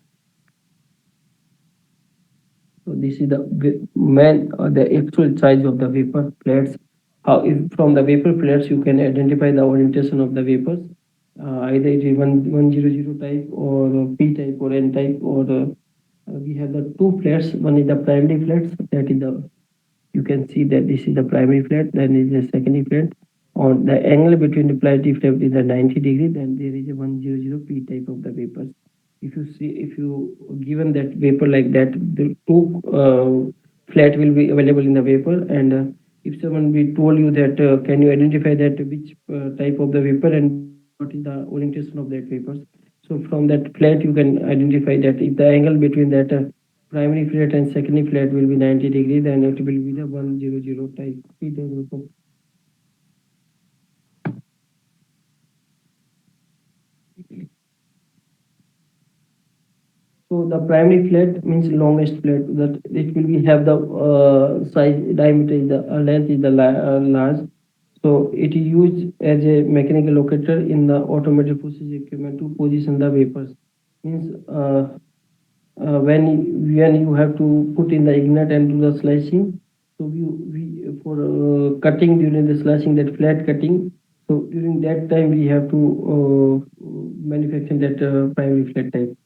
So this is the main the actual size of the vapor plates. How, if from the vapor plates you can identify the orientation of the vapors. Either it is 100 type, or P type, or N type, or we have the two plates. One is the primary plates, that is the, you can see that this is the primary plate, then is the secondary plate. On the angle between the plate if is the 90 degree, then there is a 100 P type of the vapors. If you see, if you given that vapor like that, the two flat will be available in the vapor, and if someone be told you that can you identify that which type of the vapor and what is the orientation of that vapors. So from that flat you can identify that if the angle between that primary flat and secondary flat will be 90 degree, then it will be the 100 type P type wafer. So the primary flat means longest flat, that it will be have the size diameter is the length is the large. So it is used as a mechanical locator in the automated process equipment to position the vapors. Means when you have to put in the ignite and do the slicing. So we for cutting during the slicing, that flat cutting. So during that time we have to manufacture that primary flat type.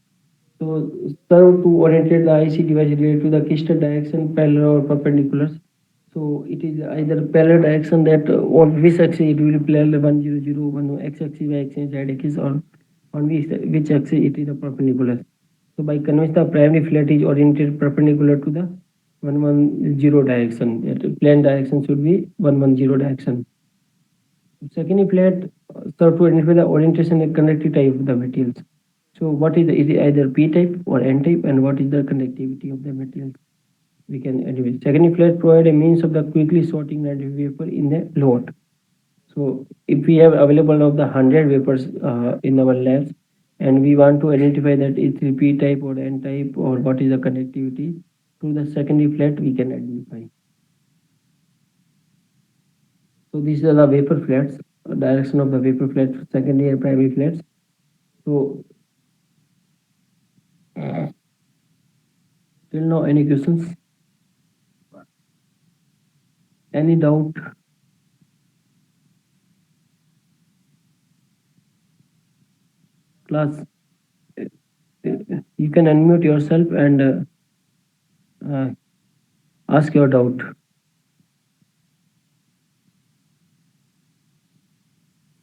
So serve to orientate the IC device related to the crystal direction, parallel or perpendicular. So it is either parallel direction, that on which axis it will be parallel 100, one x axis, y axis, z axis, or on which axis it is a perpendicular. So by convention, the primary flat is oriented perpendicular to the 110 direction. That plane direction should be 110 direction. Secondary flat serve to identify the orientation and conductive type of the materials. So what is it either P type or N type, and what is the conductivity of the material? We can anyway. Secondary flat provide a means of the quickly sorting random vapor in the lot. So if we have available of the 100 vapors in our labs, and we want to identify that it's a P type or N type, or what is the conductivity, through the secondary flat we can identify. So these are the vapor flats, direction of the vapor flats, secondary and primary flats. So till now, any questions? Any doubt? Class, you can unmute yourself and uh, ask your doubt.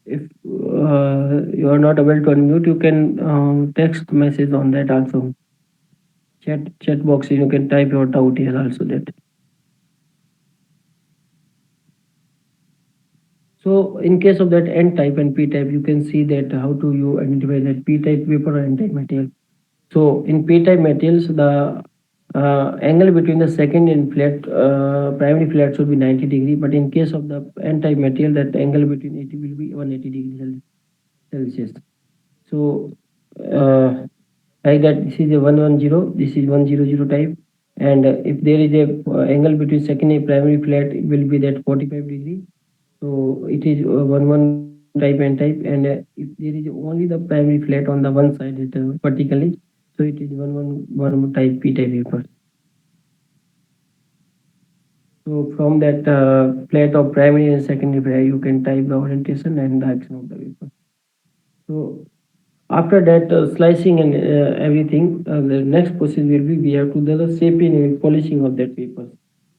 If you are not able to unmute, you can text message on that also. Chat box, you can type your doubt here also. That. So in case of that N type and P type, you can see that how to you identify that P type vapor or N type material. So in P type materials, the angle between the second and flat primary flat should be 90 degree, but in case of the N type material, that angle between it will be 180 degrees Celsius. So like that, this is a 110, this is 100 type, and if there is a angle between second and primary flat, it will be that 45 degree. So it is 1 type N type, and if there is only the primary flat on the one side, it vertically, so it is 1 type P type wafer. So from that flat of primary and secondary flat, you can type the orientation and the action of the wafer. So after that slicing and everything, the next process will be we have to do the shaping and polishing of that wafer.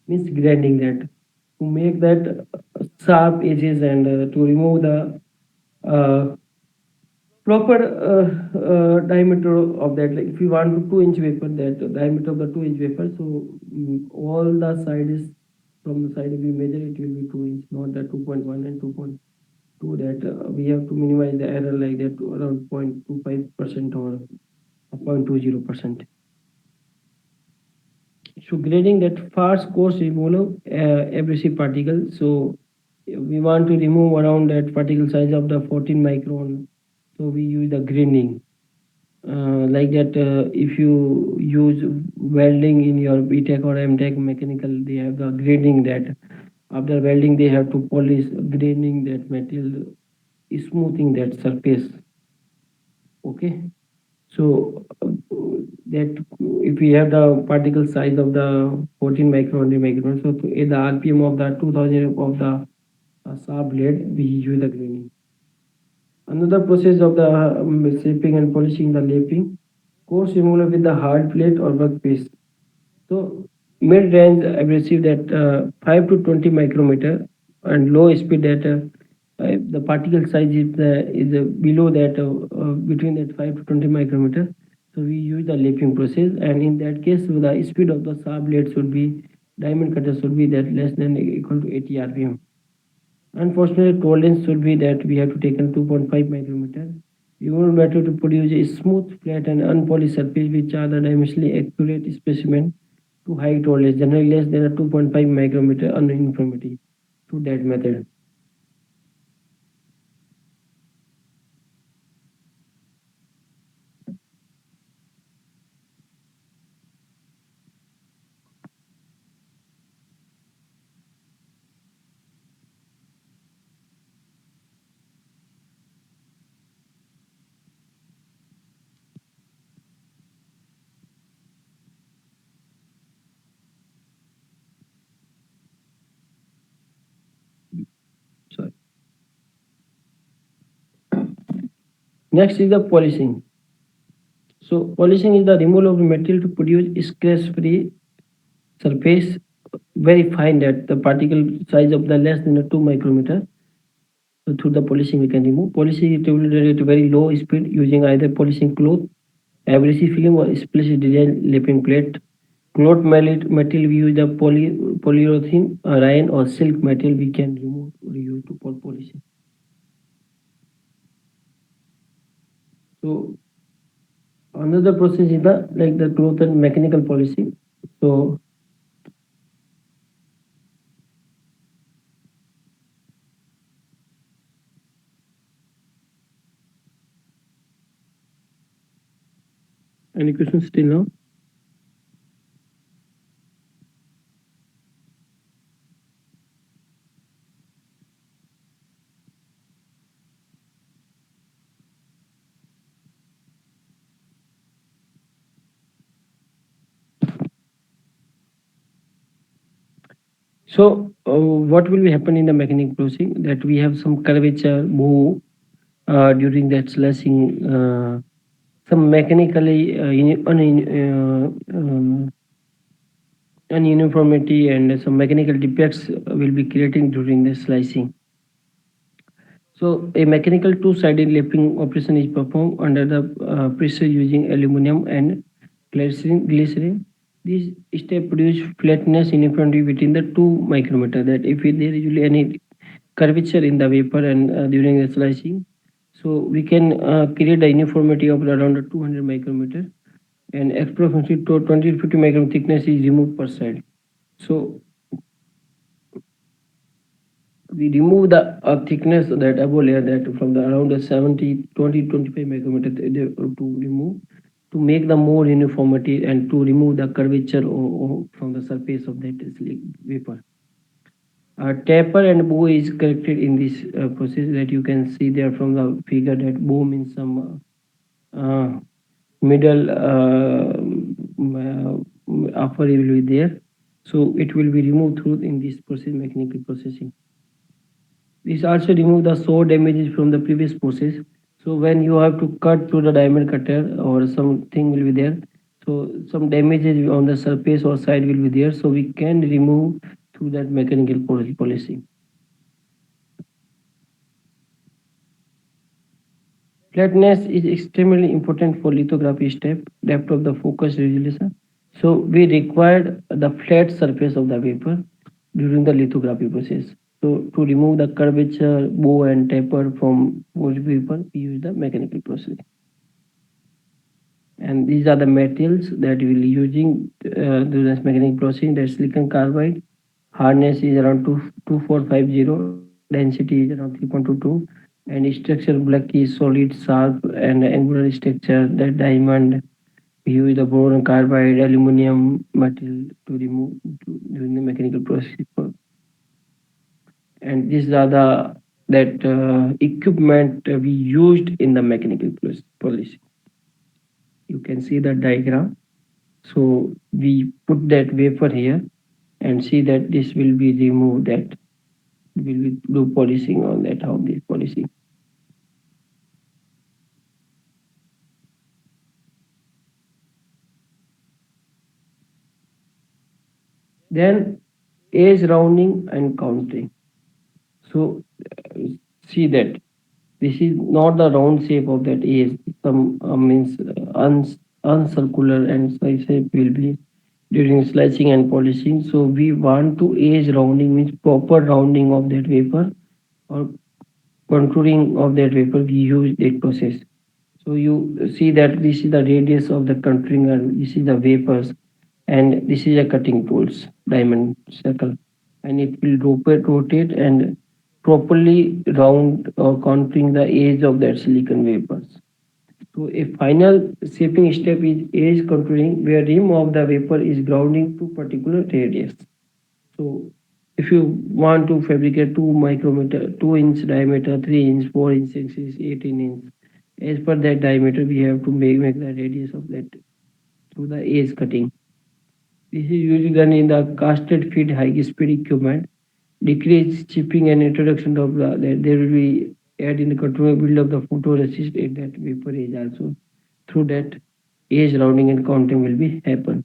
Means grinding that to make that sharp edges, and to remove the uh, proper diameter of that. Like if you want to 2-inch wafer, that diameter of the 2-inch wafer, so all the sides from the side, if we measure, it will be 2 inch, not the 2.1 and 2.2. That we have to minimize the error like that to around 0.25% or 0.20%. So grading that fast coarse removal abrasive particle. So we want to remove around that particle size of the 14 micron. So we use the graining. Like that, if you use welding in your BTech or MTech mechanical, they have the grading that after welding they have to polish, graining that material, smoothing that surface. Okay. So that if we have the particle size of the 14 micron, so to the RPM of the 2000 of the saw blade, we use the graining. Another process of the shaping and polishing, the lapping, coarse removal with the hard plate or workpiece. So mid-range abrasive, that 5 to 20 micrometer, and low speed that the particle size is below that between that 5 to 20 micrometer. So we use the lapping process, and in that case, the speed of the saw blade should be, diamond cutter should be that less than equal to 80 rpm. Unfortunately, tolerance should be that we have to take in 2.5 micrometer. remove metal to produce a smooth, flat, and unpolished surface, which are the dimensionally accurate specimen to height or less, generally less than a 2.5 micrometer uniformity through that method. Sorry. Next is the polishing. So polishing is the removal of the material to produce scratch-free surface, very fine that the particle size of the less than a 2 micrometer. So through the polishing we can remove. Polishing it will be done at a very low speed using either polishing cloth, abrasive film or specially designed lapping plate. Cloth material we use the polyurethane, rayon or silk material we can remove or use to for polishing. So another process is the like the cloth and mechanical polishing. So any questions still now? So what will be happen in the mechanical processing that we have some curvature move during that slashing, some mechanically ununiformity and some mechanical defects will be creating during the slicing. So a mechanical two-sided lapping operation is performed under the pressure using aluminum and glycerin. This step produce flatness uniformity between the two micrometer. That if there is usually any curvature in the vapor and during the slicing, so we can create a uniformity of around 200 micrometer, and approximately to 20 to 50 micron thickness is removed per side. So we remove the thickness that above layer that from the around the 70 20 25 micrometer to remove to make the more uniformity and to remove the curvature from the surface of that vapor. Taper and bow is corrected in this process that you can see there from the figure that bow means some middle upper will be there. So it will be removed through in this process, mechanical processing. This also remove the sword damages from the previous process. So when you have to cut to the diamond cutter or something will be there, so some damages on the surface or side will be there. So we can remove through that mechanical polishing. Flatness is extremely important for lithography step, depth of the focus resolution. So we required the flat surface of the vapor during the lithography process. So to remove the curvature, bow and taper from vapor, we use the mechanical process. And these are the materials that we will using during this mechanical processing. That silicon carbide hardness is around 2450, density is around 3.22, and structure black is solid, sharp, and angular structure. That diamond we use the boron carbide, aluminum material to remove during the mechanical process. And these are the that equipment we used in the mechanical policy. You can see the diagram. So we put that wafer here and see that this will be removed, that we will do polishing on that, how this polishing. Then edge rounding and counting. So see that this is not the round shape of that edge. Some means uncircular and size shape will be during slicing and polishing. So we want to edge rounding means proper rounding of that wafer or contouring of that wafer. We use that process. So you see that this is the radius of the contouring and this is the vapors and this is a cutting tools, diamond circle. And it will rotate and properly round or contouring the edge of that silicon vapors. So a final shaping step is edge contouring where rim of the vapor is grounding to particular radius. So if you want to fabricate 2 micrometer, 2-inch diameter, 3-inch, 4-inch, 6-inch, 18-inch, as per that diameter, we have to make the radius of that through the edge cutting. This is usually done in the casted feed high speed equipment. Decrease chipping and introduction of there will be add in the control build of the photoresist in that vapor edge also. Through that edge rounding and counting will be happen.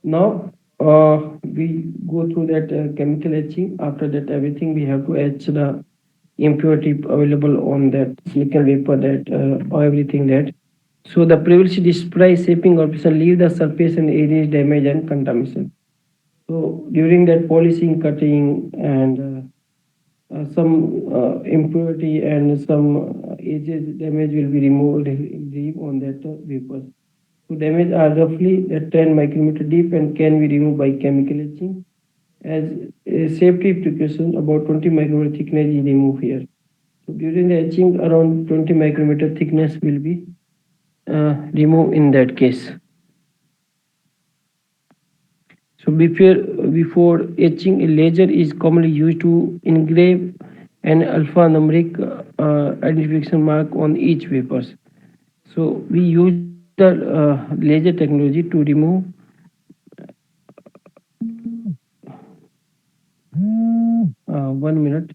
Now we go through that chemical etching. After that, everything we have to etch the impurity available on that silicon vapor that or everything that. So the previously described shaping operation leave the surface and areas damage and contamination. So during that polishing, cutting, and some impurity and some edges damage will be removed on that vapor. So damage are roughly at 10 micrometer deep and can be removed by chemical etching. As a safety precaution, about 20 micrometer thickness is removed here. So during the etching, around 20 micrometer thickness will be removed in that case. So before etching, a laser is commonly used to engrave an alphanumeric identification mark on each vapors. So we use the laser technology to remove 1 minute.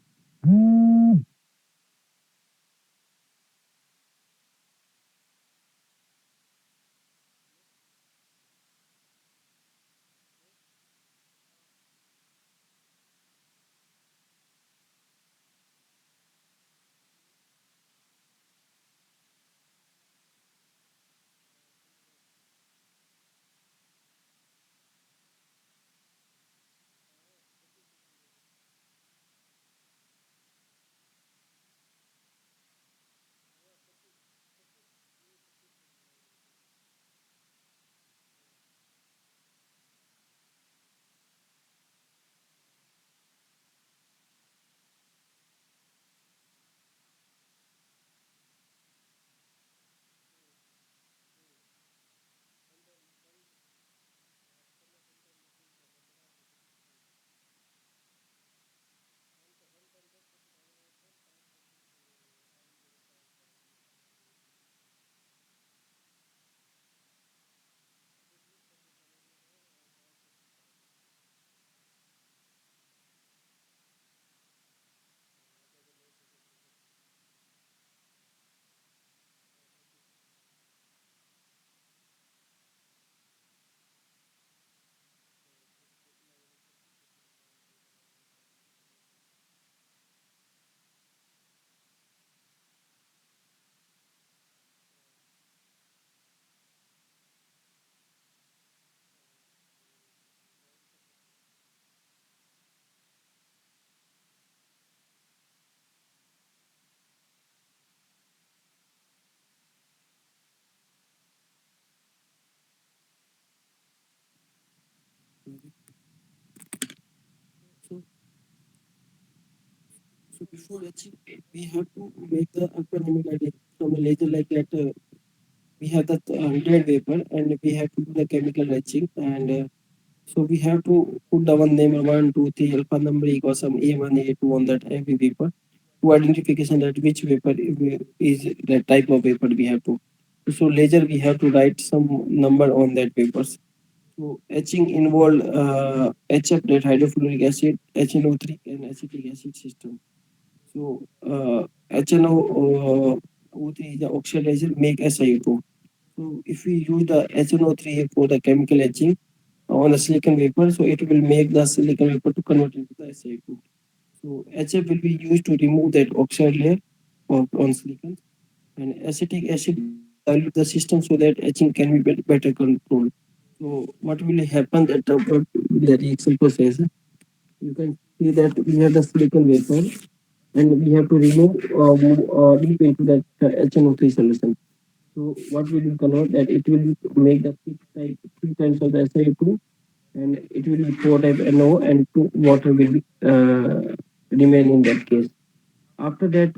So, so before etching, we have to make the alphanumeric identification from a laser like that. We have that red vapor and we have to do the chemical etching and so we have to put the one name 1, 2, 3 alphanumeric or some A1 A2 on that every vapor to identification that which vapor is the type of vapor we have to. So later we have to write some number on that papers. So etching involve HF that hydrofluoric acid, HNO3 and acetic acid system. So HNO3 is the oxidizer make SiO2. So if we use the HNO3 for the chemical etching on the silicon vapor, so it will make the silicon vapor to convert into the SiO2. So HF will be used to remove that oxide layer on silicon, and acetic acid will dilute the system so that etching can be better controlled. So what will happen that the reaction process? You can see that we have the silicon vapor, and we have to remove deep into that HNO3 solution. So what will you convert that? It will make the three times of the SiO2, and it will be four type NO, and two water will be remain in that case. After that,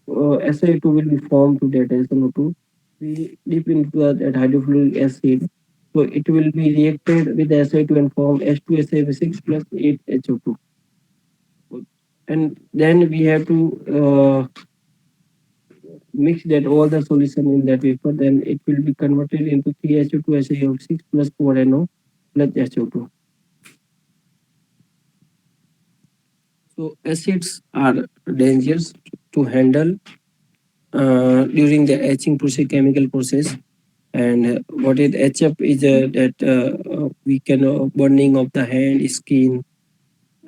SiO2 will be formed to that SNO2. We dip into that hydrofluoric acid. So it will be reacted with the SiO2 and form H2SiO6 plus 8HO2. And then we have to mix that all the solution in that vapor. Then it will be converted into 3HO2 SiO6 plus 4NO plus HO2. So acids are dangerous to handle during the etching process, chemical process. And what is HF is that we can burning of the hand, skin,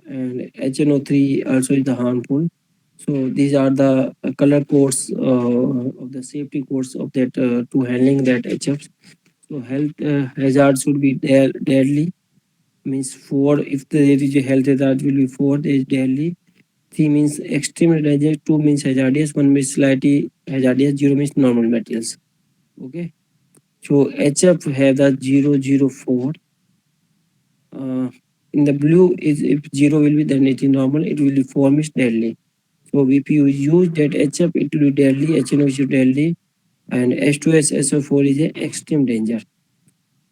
and HNO3 also is the harmful. So these are the color codes of the safety codes of that to handling that HF. So health hazard should be there deadly, means four. If there is a health hazard will be four, there is deadly. Three means extreme dangerous, two means hazardous, one means slightly hazardous, zero means normal materials. Okay. So HF have the 004. Uh, in the blue is if zero will be then it is normal, it will be form is deadly. So if you use that HF, it will be deadly, HNO is deadly, and H2S SO4 is a extreme danger.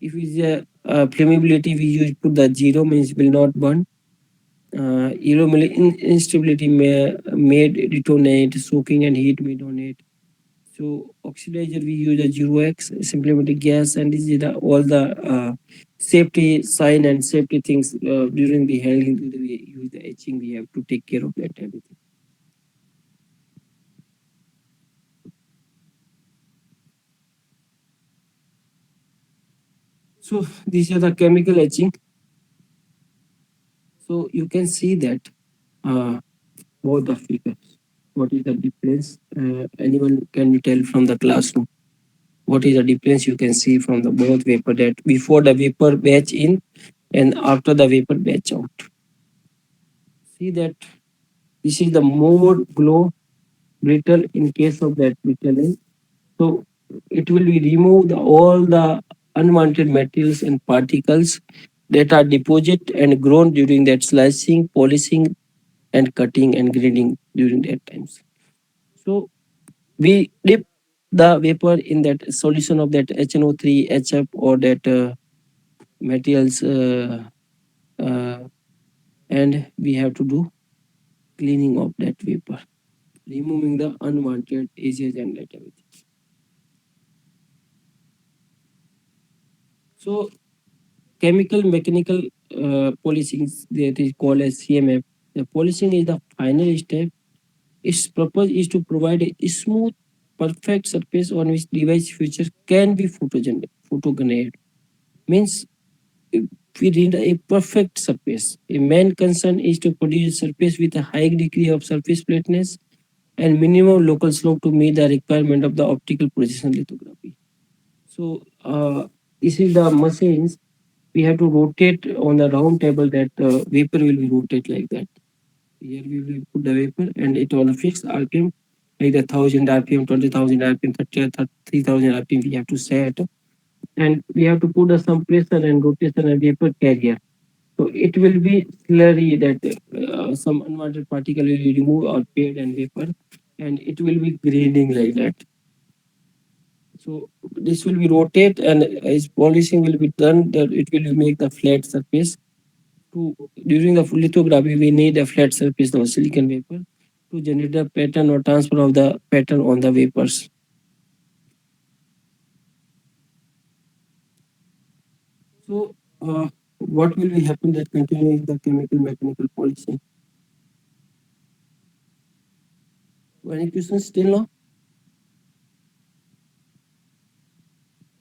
If it is a flammability, we use put the zero means will not burn. Instability may detonate, soaking and heat may donate. So oxidizer we use a 0x symptomatic gas, and this is all the safety sign and safety things during the handling to the use the etching. We have to take care of that everything. So these are the chemical etching. So you can see that both the figures. What is the difference? Anyone can you tell from the classroom? What is the difference you can see from the both vapor that before the vapor batch in and after the vapor batch out? See that this is the more glow brittle in case of that brittling. So it will be remove all the unwanted materials and particles that are deposited and grown during that slicing, polishing, and cutting and grinding during that times. So we dip the vapor in that solution of that HNO3, HF, or that materials, and we have to do cleaning of that vapor, removing the unwanted edges and that everything. So chemical mechanical polishing that is called as CMF. The polishing is the final step. Its purpose is to provide a smooth, perfect surface on which device feature can be photogenic. Means we need a perfect surface. A main concern is to produce a surface with a high degree of surface flatness and minimum local slope to meet the requirement of the optical precision lithography. So this is the machines. We have to rotate on the round table that vapor will be rotate like that. Here we will put the vapor and it on a fixed RPM, like the 1000 RPM, 20,000 RPM, 30,000 RPM we have to set. And we have to put some pressure and rotation and vapor carrier. So it will be slurry that some unwanted particle will be removed or paired and vapor, and it will be grinding like that. So this will be rotate and as polishing will be done, that it will make the flat surface. To during the lithography, we need a flat surface of silicon vapor to generate the pattern or transfer of the pattern on the vapors. So what will be happen that continuing the chemical mechanical polishing? Any questions still now?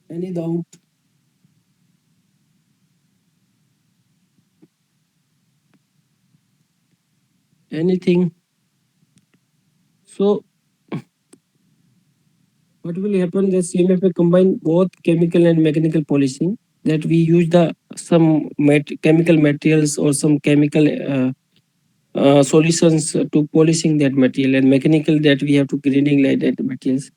Any doubt? Anything? So what will happen? The CMF combine both chemical and mechanical polishing. That we use the some chemical materials or some chemical solutions to polishing that material, and mechanical that we have to grinding like that materials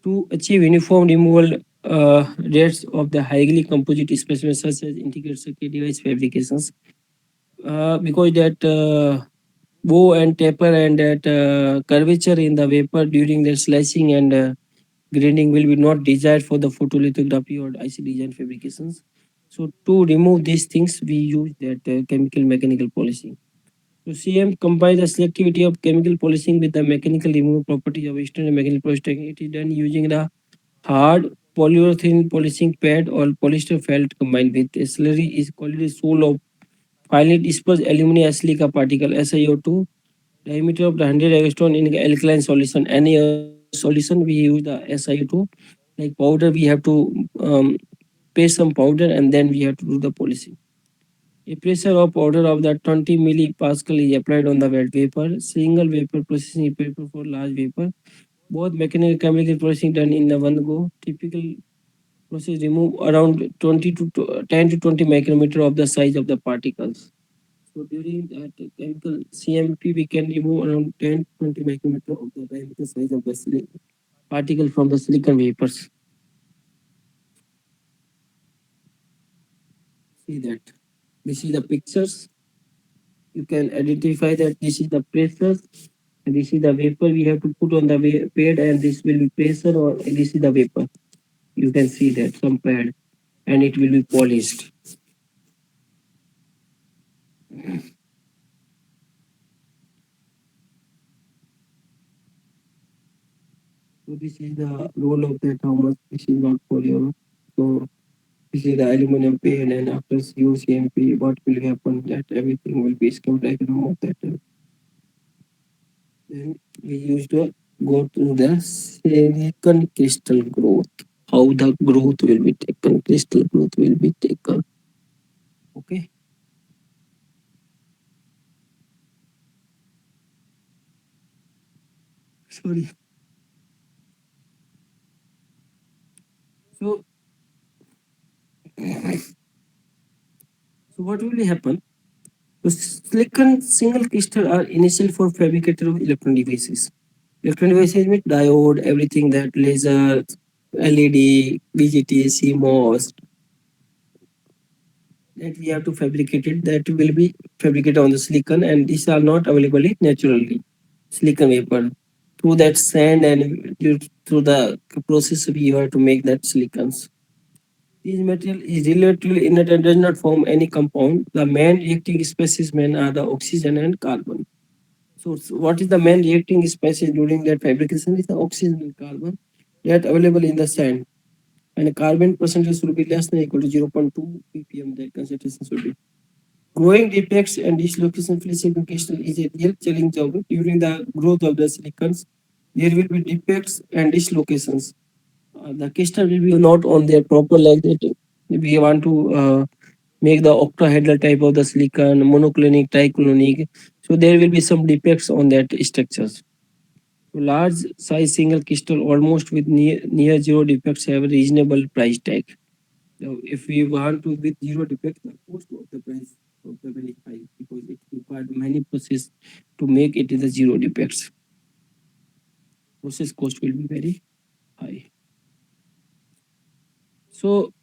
to achieve uniform removal rates of the highly composite specimens such as integrated circuit device fabrications. Because that bow and taper and that curvature in the vapor during the slicing and grinding will be not desired for the photolithography or IC design fabrications. So to remove these things, we use that chemical mechanical polishing. So CM combines the selectivity of chemical polishing with the mechanical removal properties of external mechanical polishing. It is done using the hard polyurethane polishing pad or polyester felt combined with a slurry is called the soul of finely dispersed aluminum silica particle SiO2 diameter of the 100 angstrom in alkaline solution. Any solution we use the SiO2 like powder. We have to paste some powder and then we have to do the polishing. A pressure of powder of the 20 millipascal is applied on the wet vapor. Single vapor processing paper for large vapor. Both mechanical and chemical processing done in the one go. Typical process remove around 20 to 10 to 20 micrometer of the size of the particles. So during that chemical CMP, we can remove around 10 to 20 micrometer of the diameter size of the particle from the silicon vapors. See that. This is the pictures. You can identify that this is the pressure and this is the vapor we have to put on the pad, and this will be pressure, or this is the vapor. You can see that some pad, and it will be polished. So this is the role of that, how much this is not for you. So this is the aluminum pad, and after COCMP, what will happen? That everything will be scattered diagram of that. Then we used to go to the silicon crystal growth. How the growth will be taken, crystal growth will be taken. Okay. Sorry. So, so what will happen? So silicon single crystal are initial for fabricator of electronic devices. Electronic devices with diode, everything that laser, LED, BGT, CMOS, that we have to fabricate it. That will be fabricated on the silicon, and these are not available naturally. Silicon vapor through that sand and through the process we have to make that silicons. This material is relatively inert and does not form any compound. The main reacting species are the oxygen and carbon. So what is the main reacting species during that fabrication is the oxygen and carbon that available in the sand. And the carbon percentage should be less than equal to 0.2 ppm. That concentration should be. Growing defects and dislocation free silicon crystal is a real challenge of during the growth of the silicons. There will be defects and dislocations. The crystal will be not on their proper like that. We want to make the octahedral type of the silicon, monoclinic, triclinic. So there will be some defects on that structures. Large size single crystal almost with near zero defects have a reasonable price tag. Now, if we want to with zero defects, the cost of the price of the very high because it required many process to make it in the zero defects. Process cost will be very high. So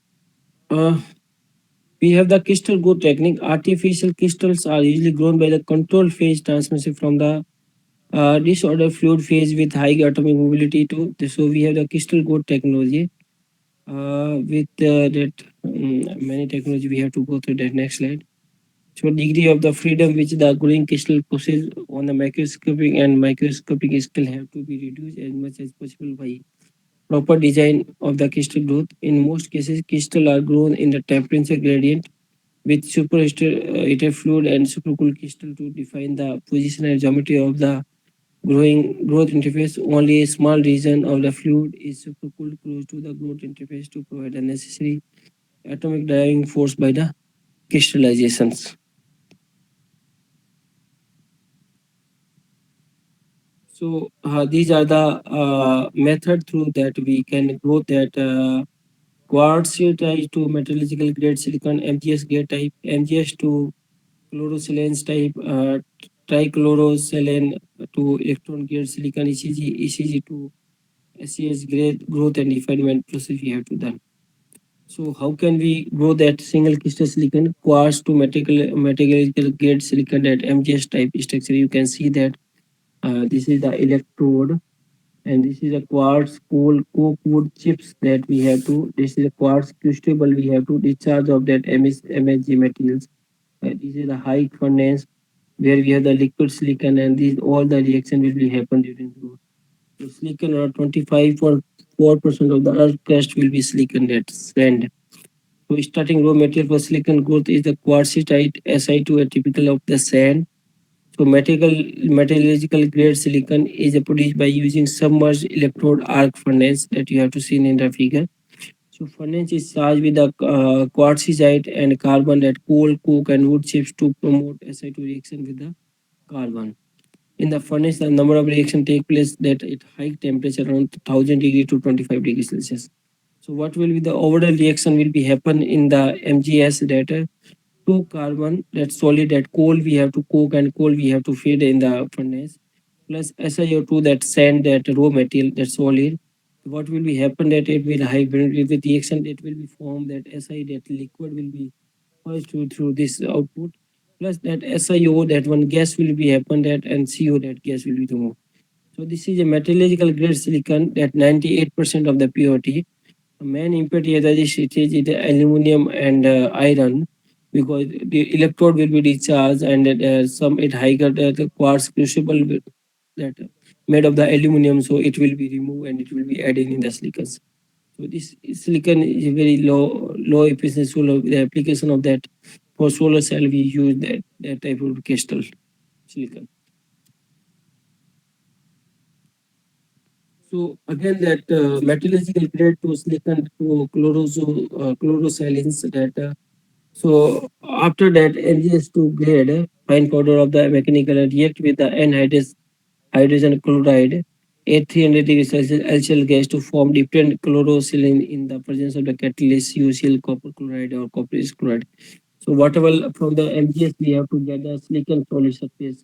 we have the crystal growth technique. Artificial crystals are usually grown by the controlled phase transmission from the disordered fluid phase with high atomic mobility to. So we have the crystal growth technology. With that many technology, we have to go through that next slide. So degree of the freedom which the growing crystal possesses on the microscopic scale have to be reduced as much as possible by proper design of the crystal growth. In most cases, crystal are grown in the temperature gradient with superheated fluid and supercooled crystal to define the position and geometry of the growing growth interface. Only a small region of the fluid is supercooled close to the growth interface to provide the necessary atomic driving force by the crystallizations. So these are the method through that we can grow that quartz type to metallurgical grade silicon, MgS grade type, MgS to chlorosilane type, trichlorosilane to electron grade silicon ECG to SES grade growth and refinement process we have to done. So how can we grow that single crystal silicon quartz to metallurgical grade silicon at MGS type structure? You can see that this is the electrode and this is a quartz coke wood chips that we have to. This is a quartz crucible we have to discharge of that MSG materials. This is the high furnace where we have the liquid silicon and these all the reaction will be happen during growth. So silicon around 25.4% of the earth crust will be silicon that sand. So starting raw material for silicon growth is the quartzite Si2, a typical of the sand. So metallurgical grade silicon is produced by using submerged electrode arc furnace that you have to see in the figure. So furnace is charged with the quartzite and carbon that coal, coke and wood chips to promote Si2 reaction with the carbon. In the furnace, the number of reaction take place that at high temperature around 1000 degree to 25 degrees Celsius. So what will be the overall reaction will be happen in the MGS that two carbon that solid that coal we have to coke and coal we have to feed in the furnace plus SiO2 that sand that raw material that solid. What will be happen that it will high with the reaction that will be formed that Si that liquid will be passed through this output plus that SiO that one gas will be happen that and CO that gas will be removed. So this is a metallurgical grade silicon that 98% of the purity. The main impurity as I just is the aluminum and iron because the electrode will be discharged and some it higher the quartz crucible that made of the aluminum so it will be removed and it will be added in the silicons. So this silicon is a very low efficiency solar the application of that for solar cell we use that type of crystal silicon. So again, that metallurgical grade to silicon to chlorosilins that so after that NGS2 grade fine powder of the mechanical react with the anhydrous hydrogen chloride at 300 degrees Celsius LCl gas to form different chlorosilin in the presence of the catalyst UCl copper chloride or copper chloride. So whatever from the MGS we have to get the silicon solid surface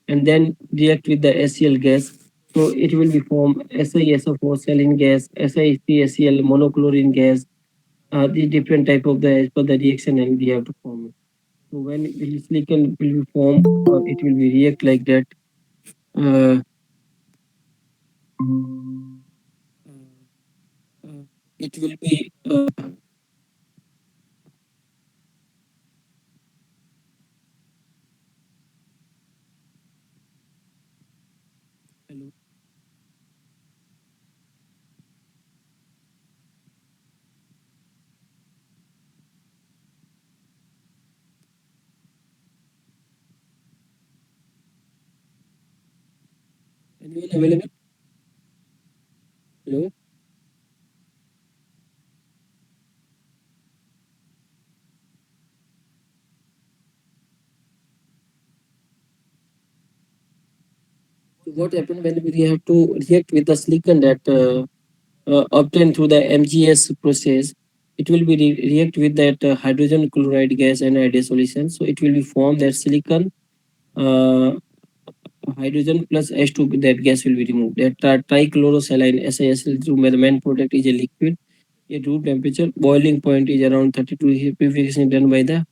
and then react with the HCl gas. So it will be form SiSO4 saline gas, SiHPHCl monochlorine gas. The different type of the as per the reaction and we have to form it. So when the silicon will be formed, it will be react like that. Uh, it will be hello. Anyone available? Hello. So what happened when we have to react with the silicon that obtained through the MGS process, it will be react with that hydrogen chloride gas and a solution. So it will be formed that silicon uh, hydrogen plus H2 that gas will be removed. That trichlorosilane SiSl through the main product is a liquid. At room temperature, boiling point is around 32 purification done by the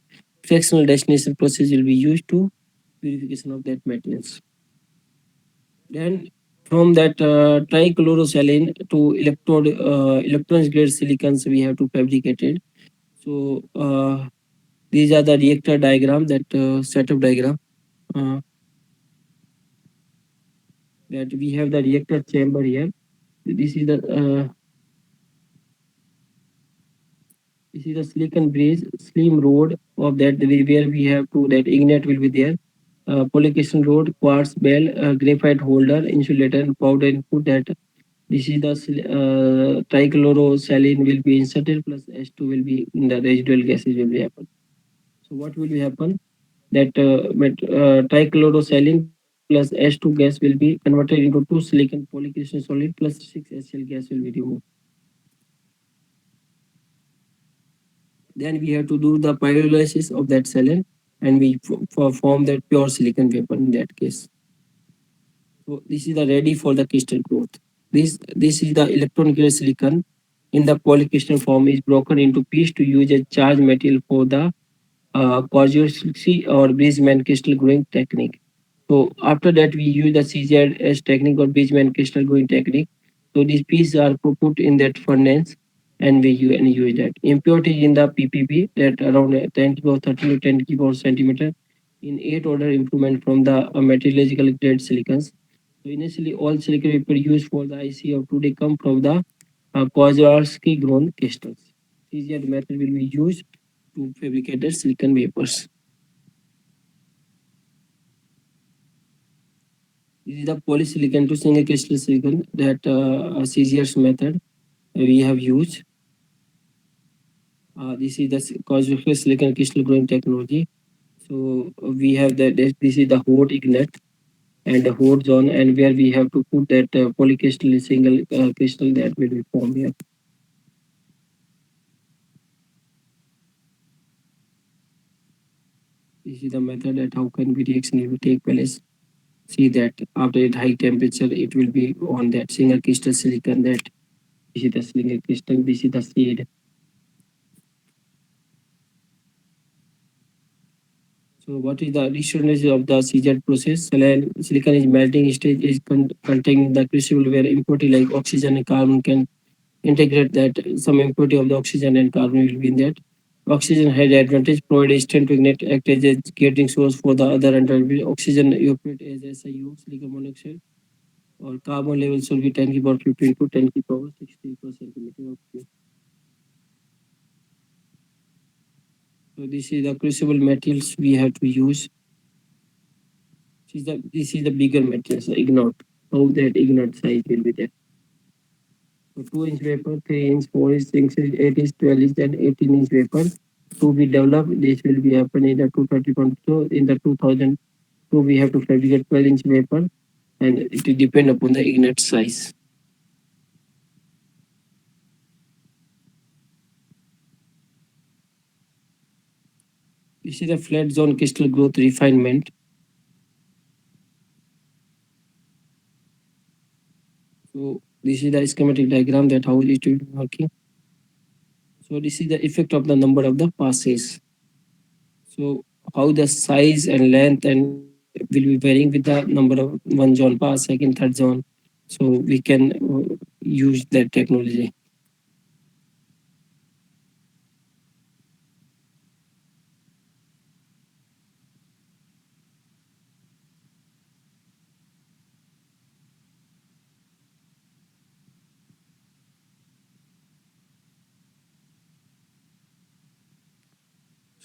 fractional destination process will be used to purification of that materials. Then from that trichlorosilane to electrons grade silicons we have to fabricate it. So these are the reactor diagram that setup diagram that we have the reactor chamber here. This is the this is the silicon bridge slim road of that where we have to that ignite will be there. Polycrystalline rod, quartz bell, graphite holder, insulator, and powder input that this is the trichlorosilane will be inserted plus H2 will be in the residual gases will be happen. So what will be happen? That trichlorosilane plus H2 gas will be converted into two silicon polycrystalline solid plus 6 HCl gas will be removed. Then we have to do the pyrolysis of that saline and we form that pure silicon vapor in that case. So this is the ready for the crystal growth. This is the electronic silicon in the polycrystal form is broken into piece to use a charged material for the conjugacy or Bridgman crystal growing technique. So after that, we use the CZS technique or Bridgman crystal growing technique. So these pieces are put in that furnace, and we use that. Impurity in the PPB that around 10 to 13 to 10 kilo centimeter in 8 order improvement from the metallurgical grade silicons. So initially, all silicon vapor used for the IC of today come from the Kozlowski grown crystals. CZR method will be used to fabricate the silicon vapors. This is the polysilicon to single crystal silicon that CZR's method we have used. This is the Kozlowski silicon crystal growing technology. So we have this is the hot ignite and the hot zone, and where we have to put that polycrystal single crystal that will be formed here. This is the method that how can we reaction will take place. See that after at high temperature it will be on that single crystal silicon that this is the single crystal, this is the seed. So what is the additionality of the CZ process? Silicon is melting stage is containing the crucible where impurity like oxygen and carbon can integrate that some impurity of the oxygen and carbon will be in that. Oxygen had advantage, provide instant to ignite, act as a getting source for the other advantage. Oxygen evaporate as SiO, silicon monoxide, or carbon levels will be 10 to power 15 to 10 to power 60 per centimeter of cube. So this is the crucible materials we have to use. This is the bigger materials, the ignite. How that ignite size will be there. So 2-inch wafer, 3-inch, 4-inch, 6-inch, 8-inch, 12-inch, and 18-inch wafer to be developed. This will be happen in the 230. So in the 2002, we have to fabricate 12-inch wafer, and it will depend upon the ignite size. This is a flat zone crystal growth refinement. So this is the schematic diagram that how it will be working. So this is the effect of the number of the passes. So how the size and length and will be varying with the number of one zone pass, second, third zone. So we can use that technology.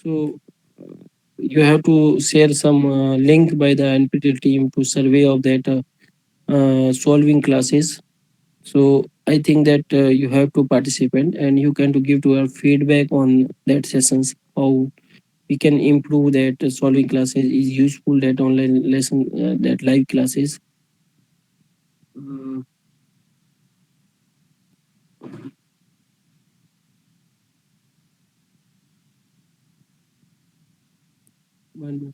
So you have to share some link by the NPTEL team to survey of that solving classes. So I think that you have to participate and you can to give to our feedback on that sessions how we can improve that solving classes is useful that online lesson that live classes. Uh, one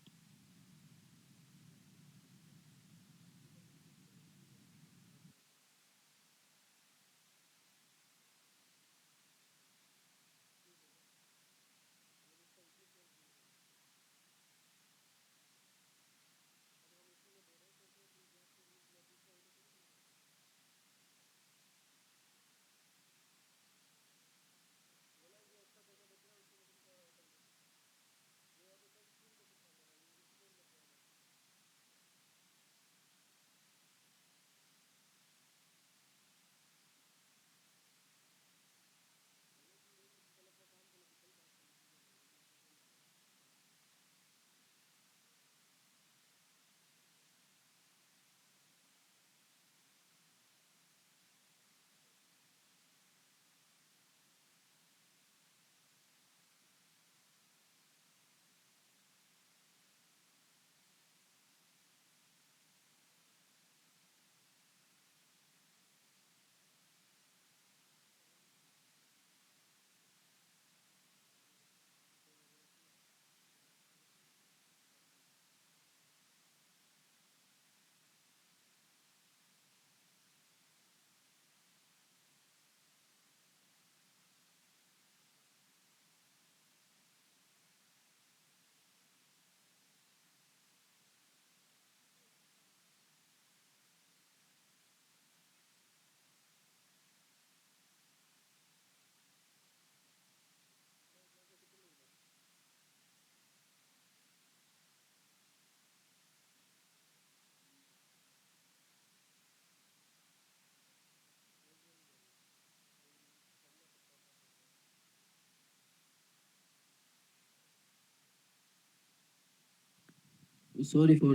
Sorry for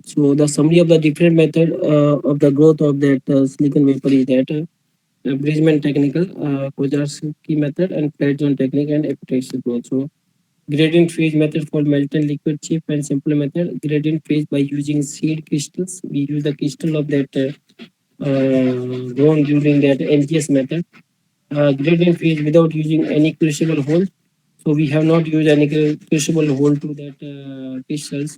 so the summary of the different method of the growth of that silicon vapor is that Bridgman technical, Kojarski method, and flat zone technique and epitaxial growth. So gradient phase method for molten liquid chip and simple method. Gradient phase by using seed crystals. We use the crystal of that grown during that LGS method. Gradient phase without using any crucible hole. So we have not used any crucible hole to that crystals.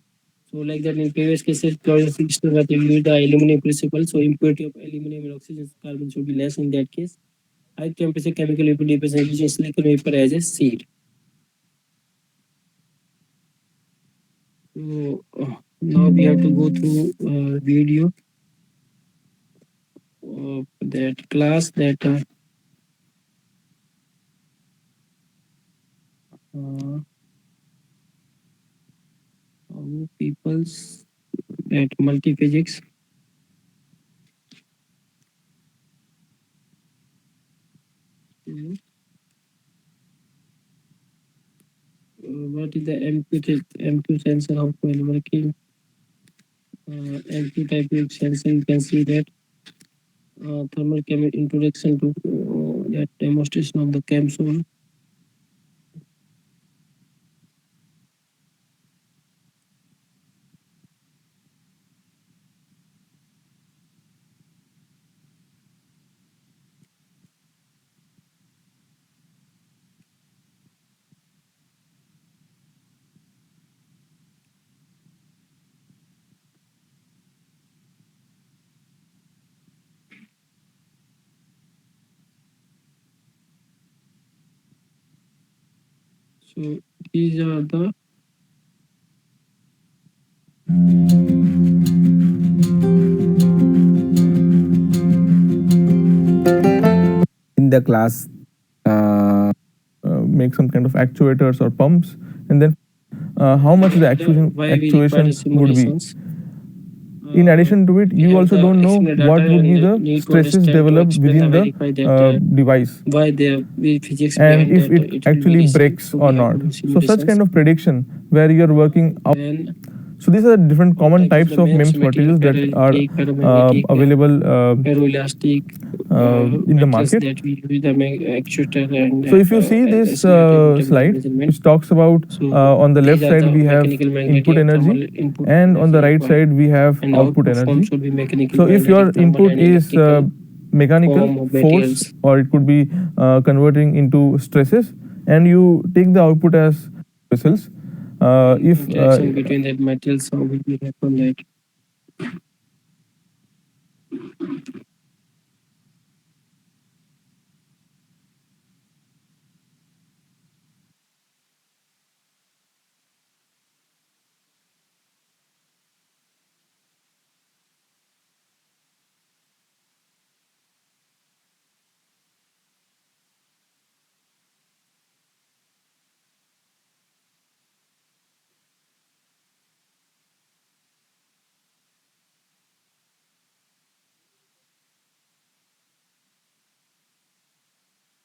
So like that in previous cases, chlorine crystal method we use the aluminum crucible. So impurity of aluminum and oxygen carbon should be less in that case. High temperature chemical equilibrium using silicon vapor as a seed. So now we have to go through video of that class that people's at multiphysics. What is the MQ sensor of coil working? MQ type of sensor, you can see that thermal chemical introduction to that demonstration of the CAMSOL. So these are the in the class make some kind of actuators or pumps, and then how much the actuation would be. In addition to it, you also don't know what would be the stresses developed within the device and if it actually breaks or not. So such kind of prediction where you're working out. So these are different common types of MEMS materials that are available in the market. So if you see this slide, which talks about on the left side we have input energy and on the right side we have output energy. So if your input is mechanical force or it could be converting into stresses and you take the output as vessels. If between that materials, how will be happen that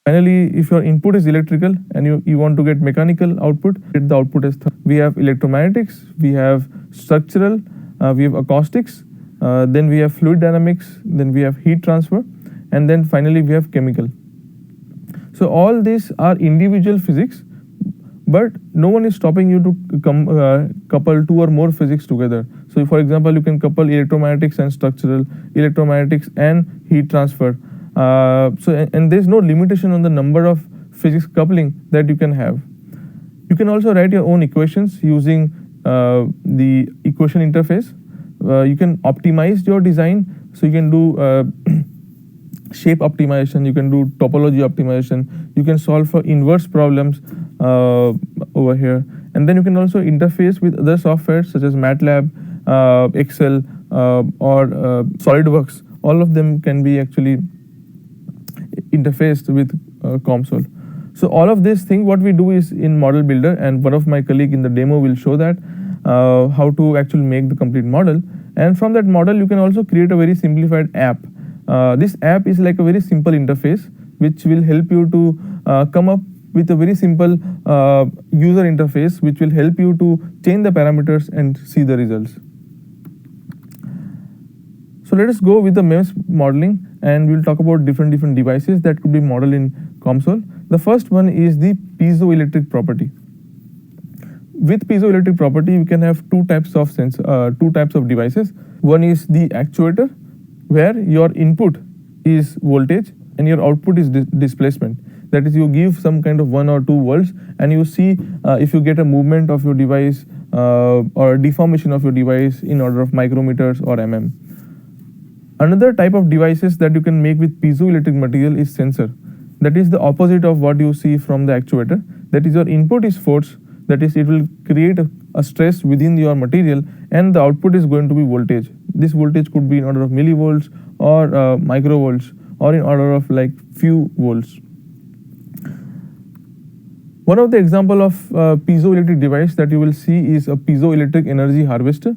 finally, if your input is electrical and you want to get mechanical output, get the output as we have electromagnetics, we have structural, we have acoustics, then we have fluid dynamics, then we have heat transfer, and then finally we have chemical. So all these are individual physics, but no one is stopping you to couple two or more physics together. So for example, you can couple electromagnetics and structural, electromagnetics and heat transfer. And there's no limitation on the number of physics coupling that you can have. You can also write your own equations using the equation interface. You can optimize your design, so you can do shape optimization, you can do topology optimization, you can solve for inverse problems over here, and then you can also interface with other softwares such as MATLAB, Excel, or SolidWorks. All of them can be actually interfaced with COMSOL. So all of this thing, what we do is in Model Builder, and one of my colleague in the demo will show that how to actually make the complete model. And from that model, you can also create a very simplified app. This app is like a very simple interface which will help you to come up with a very simple user interface which will help you to change the parameters and see the results. So let us go with the MEMS modeling, and we'll talk about different devices that could be modeled in COMSOL. The first one is the piezoelectric property. With piezoelectric property, you can have two types of devices. One is the actuator, where your input is voltage and your output is displacement. That is, you give some kind of 1 or 2 volts, and you see if you get a movement of your device or deformation of your device in order of micrometers or mm. Another type of devices that you can make with piezoelectric material is sensor. That is the opposite of what you see from the actuator. That is, your input is force, that is, it will create a stress within your material, and the output is going to be voltage. This voltage could be in order of millivolts or microvolts, or in order of like few volts. One of the example of piezoelectric device that you will see is a piezoelectric energy harvester.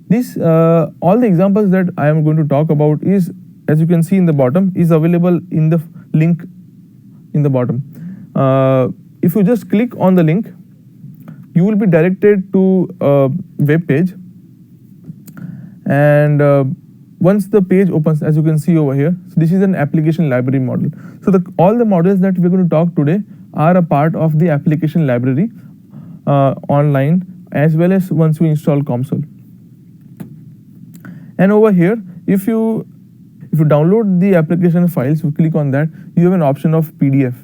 This all the examples that I am going to talk about is, as you can see in the bottom, is available in the link in the bottom. If you just click on the link, you will be directed to a web page, and once the page opens, as you can see over here, so this is an application library model. So all the models that we're going to talk today are a part of the application library online, as well as once we install COMSOL. And over here, if you download the application files, you click on that, you have an option of PDF.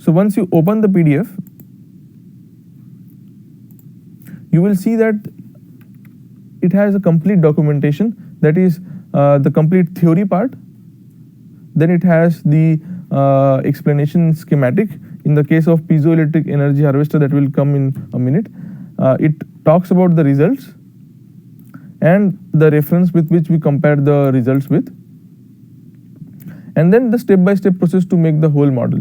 So once you open the PDF, you will see that it has a complete documentation, that is the complete theory part. Then it has the explanation schematic. In the case of piezoelectric energy harvester, that will come in a minute. It talks about the results and the reference with which we compare the results with, and then the step-by-step process to make the whole model.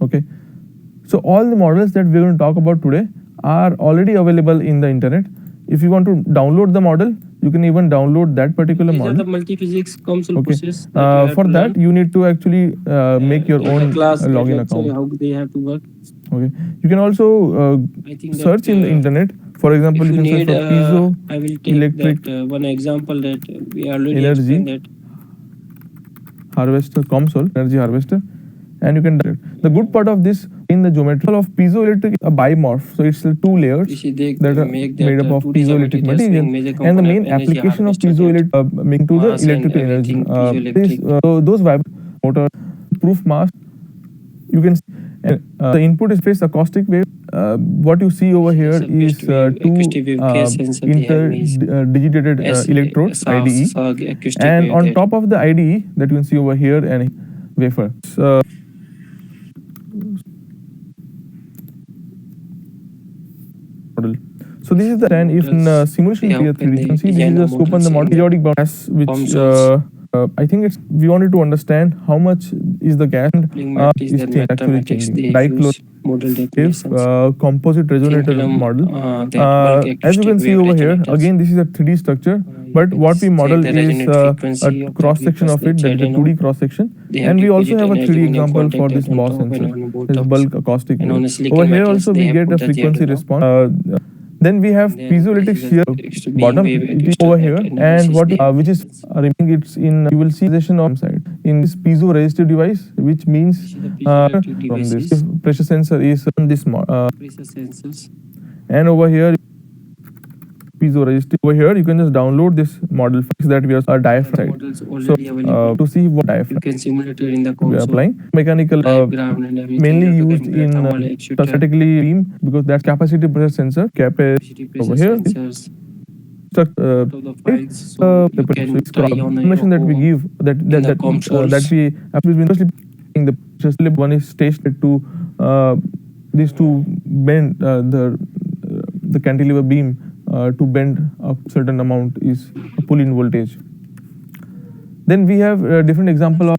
Okay, so all the models that we're going to talk about today are already available in the internet. If you want to download the model, you can even download that particular These model. are the multi-physics COMSOL Okay. process that you have For to that, learn. you need to actually make your In the own class, that login lecture, account. how they have to work. Okay, you can also I think that, search in the internet. For example, if you you can search need, for piezo I will take electric that one example that we already energy explained that. harvester, COMSOL energy harvester, and you can do it. The good part of this in the geometry of piezoelectric is a bimorph, so it's 2 layers You see, they that are make that made up of 2D piezoelectric materials material, being major and the component main of energy application of harvester, that piezoelectric making to the mass and electrical energy. everything piezoelectric. Those motor proof mass, you can the input is phase acoustic wave. What you see over here is acoustic wave phase sensor they have made. interdigitated electrodes, IDE, acoustic and wave on that top of the IDE that you can see over here and wafer. Model. So this is the and if in simulation how period can 3D, you they can see this design is the a scope on the models in periodic gas, which COMSOLs. I think it's we wanted to understand how much is the gas Is is that actually mathematics changing. they use model definitions. Composite resonator model. That bulk As you can acoustic see wave over here, resonators. again this is a 3D structure, You but can what we check model the is resonant a frequency of cross section of that it, that is a ZNO. 2D cross section, They have and we also deposited have a energy 3D in a example for contact this that on BOS top and sensor. on both This tops. bulk acoustic And on wave. the silicon Over here metals, also they we have get put a the frequency ZNO. response. Then we have Then piezoelectric this is shear extra beam bottom, wave it is acoustic over that here, analysis and what they have which is remaining, it's in you will see position on side in this piezoresistive device, which means This is the piezoelectric from this devices, pressure sensor is on this pressure sensors. and over here piezoresistive. Over here you can just download this model that we are The diaphragm. models So already available. to see what You diaphragm can simulate it in the we are console. applying mechanical Diagram and everything mainly that you used can in thermal actuator, statically beam, because that's capacity pressure sensor capacity pressure over here. sensors, Out of the files, so you can try on your information that we own give that in the consoles. that we absolutely the just one is stationed to these two bend the cantilever beam to bend a certain amount is a pull in voltage. Then we have a different example of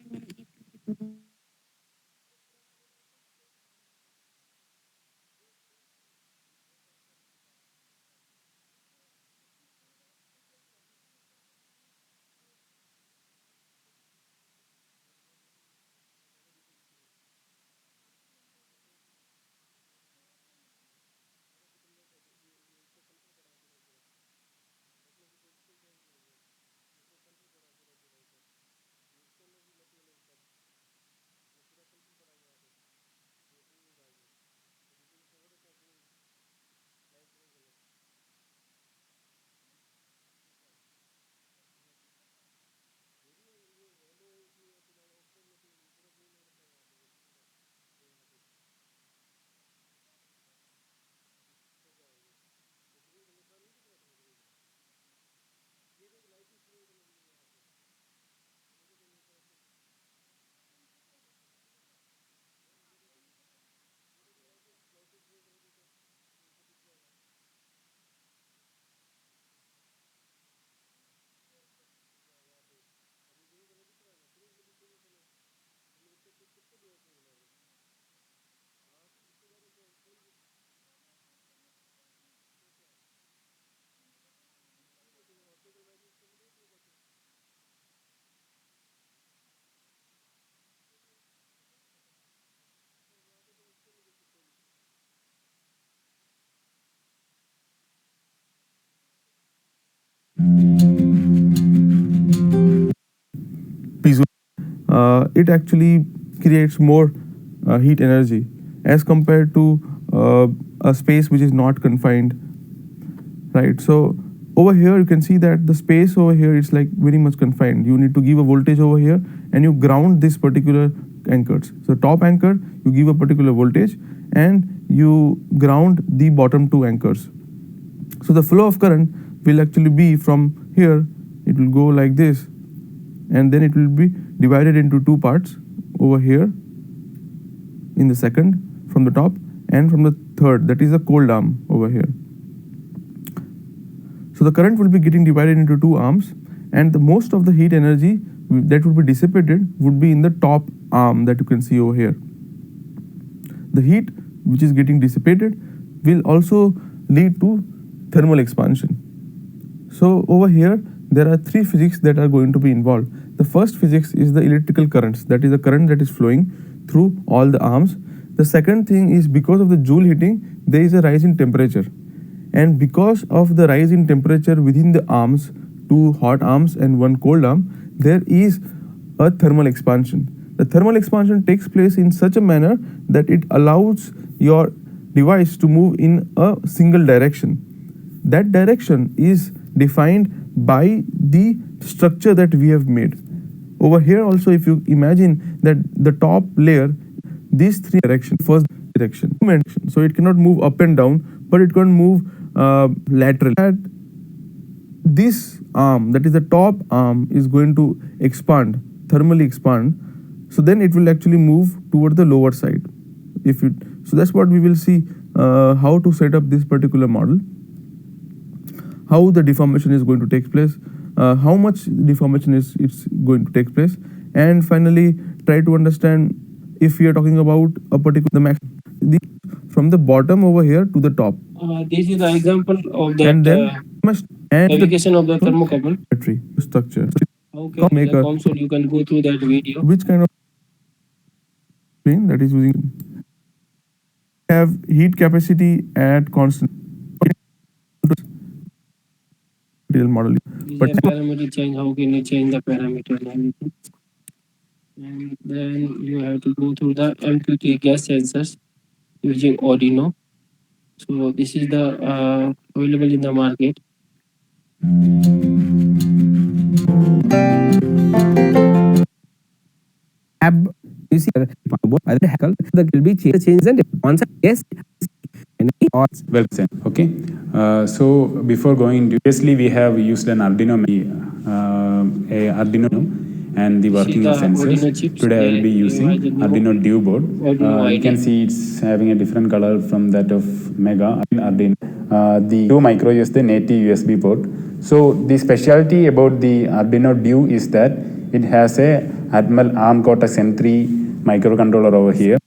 piezo, it actually creates more heat energy as compared to a space which is not confined, right? So over here you can see that the space over here is like very much confined. You need to give a voltage over here and you ground this particular anchors. So top anchor you give a particular voltage and you ground the bottom two anchors. So the flow of current will actually be from here, it will go like this, and then it will be divided into two parts over here in the second from the top, and from the third, that is the cold arm over here. So the current will be getting divided into two arms, and the most of the heat energy that would be dissipated would be in the top arm that you can see over here. The heat which is getting dissipated will also lead to thermal expansion. So over here there are three physics that are going to be involved. The first physics is the electrical currents, that is the current that is flowing through all the arms. The second thing is, because of the Joule heating, there is a rise in temperature, and because of the rise in temperature within the arms, two hot arms and one cold arm, there is a thermal expansion. The thermal expansion takes place in such a manner that it allows your device to move in a single direction. That direction is defined by the structure that we have made. Over here also, if you imagine that the top layer, these three directions, first direction, so it cannot move up and down, but it can move laterally. This arm, that is the top arm, is going to expand, thermally expand, so then it will actually move toward the lower side. So that's what we will see, how to set up this particular model, how the deformation is going to take place, how much deformation is it's going to take place, and finally try to understand if we are talking about a particular from the bottom over here to the top. This is the example of that And then fabrication of the thermocouple. battery structure. Okay, Make the a console, you can go through that video. which kind of thing that is using have heat capacity at constant model, But parameter change, how can you change the parameter and everything? And then you have to go through the MQT gas sensors using Arduino. So this is the available in the market. You see, other hackle, the will be changes and once yes, well said. Okay. So before going, previously we have used an Arduino, and the working of sensors. Today I will be using Arduino Duo board. You can see it's having a different color from that of Mega Arduino. The Duo Micro is the native USB port. So the specialty about the Arduino Duo is that it has a Atmel ARM Cortex M3 microcontroller over here.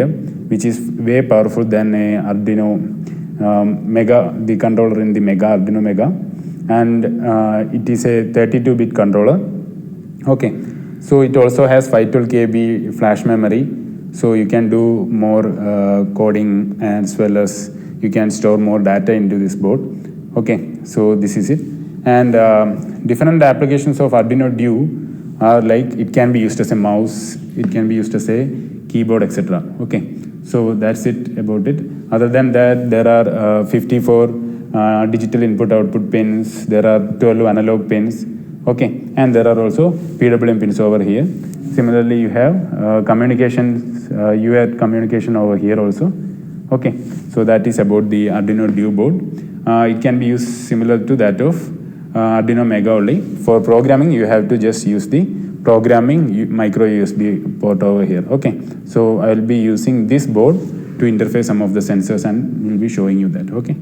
which is way powerful than a Arduino Mega, the controller in the Mega, Arduino Mega, and it is a 32-bit controller. Okay, so it also has 512 KB flash memory, so you can do more coding as well as you can store more data into this board. Okay, so this is it. And different applications of Arduino Duo are like it can be used as a mouse, it can be used as a keyboard, etc. Okay, so that's it about it. Other than that, there are 54 digital input output pins, there are 12 analog pins, okay, and there are also PWM pins over here. Similarly, you have communications, UART communication over here also. Okay, so that is about the Arduino Duo board. It can be used similar to that of Arduino Mega only. For programming, you have to just use the programming micro USB port over here. Okay, so I will be using this board to interface some of the sensors and will be showing you that. Okay.